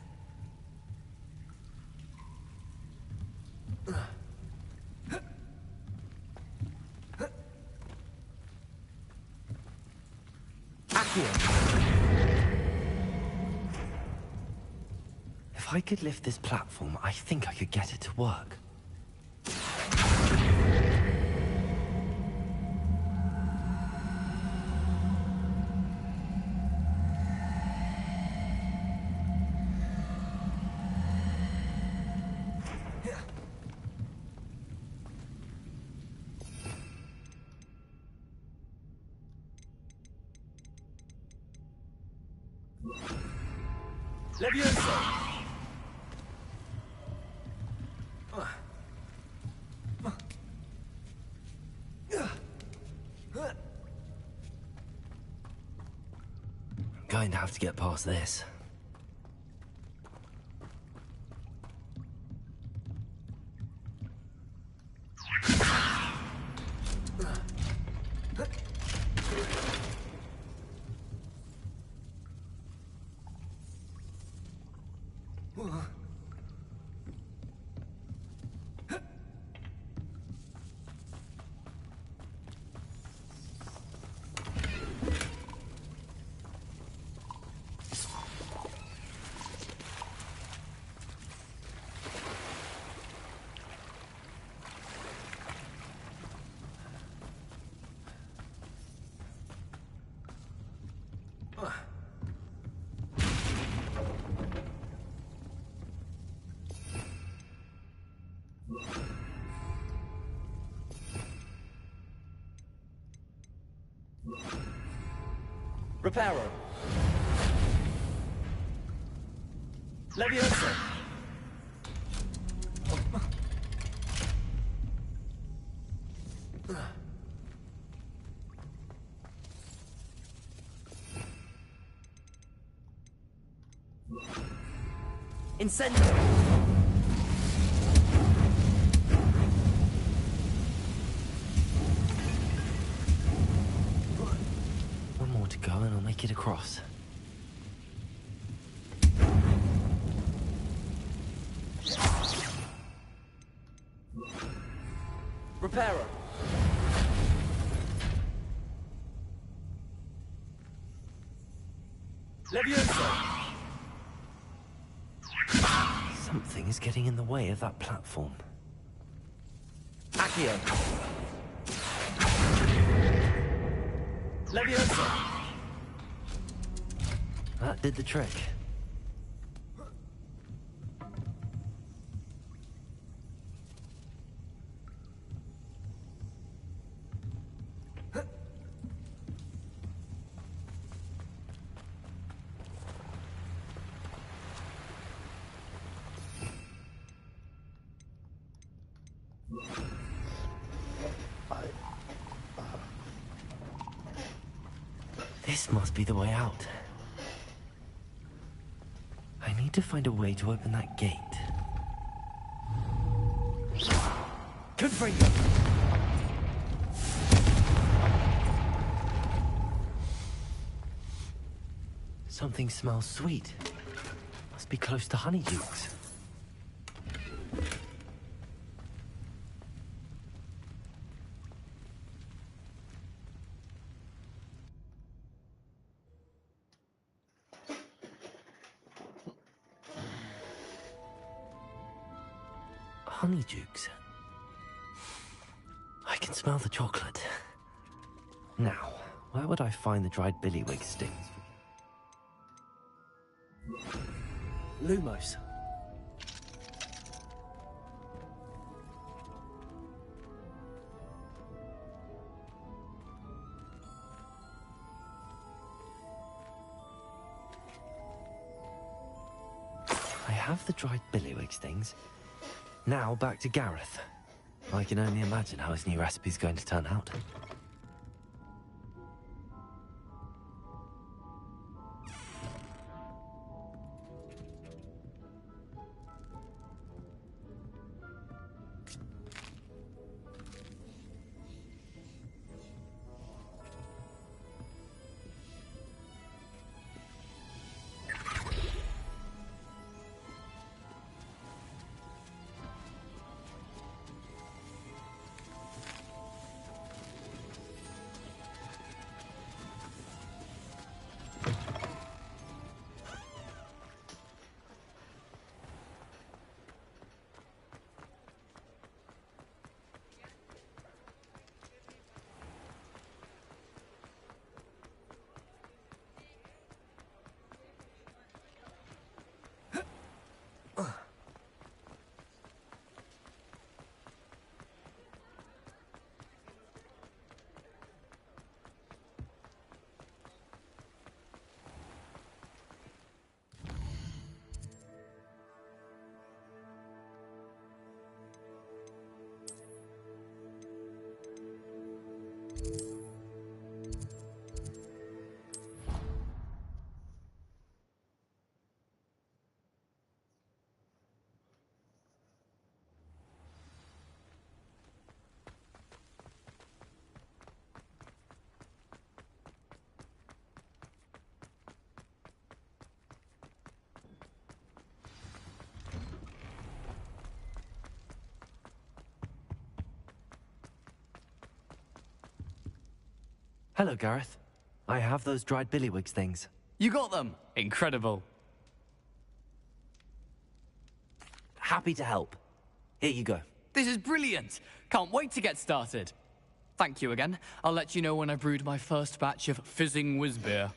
If I could lift this platform, I think I could get it to work. Leviosa! I'm going to have to get past this. Reparo. Leviosa. Incendio! One more to go and I'll make it across. Reparo! Levioso! Something is getting in the way of that platform. Accio! Levioso! That did the trick. This must be the way out. I need to find a way to open that gate. Confringo! Something smells sweet. Must be close to honeydukes. Honeydukes. I can smell the chocolate. Now, where would I find the dried billywig stings? Lumos. I have the dried billywig stings. Now back to Gareth. I can only imagine how his new recipe's going to turn out. Hello, Gareth. I have those dried billywig things. You got them! Incredible. Happy to help. Here you go. This is brilliant! Can't wait to get started. Thank you again. I'll let you know when I've brewed my first batch of fizzing whiz beer.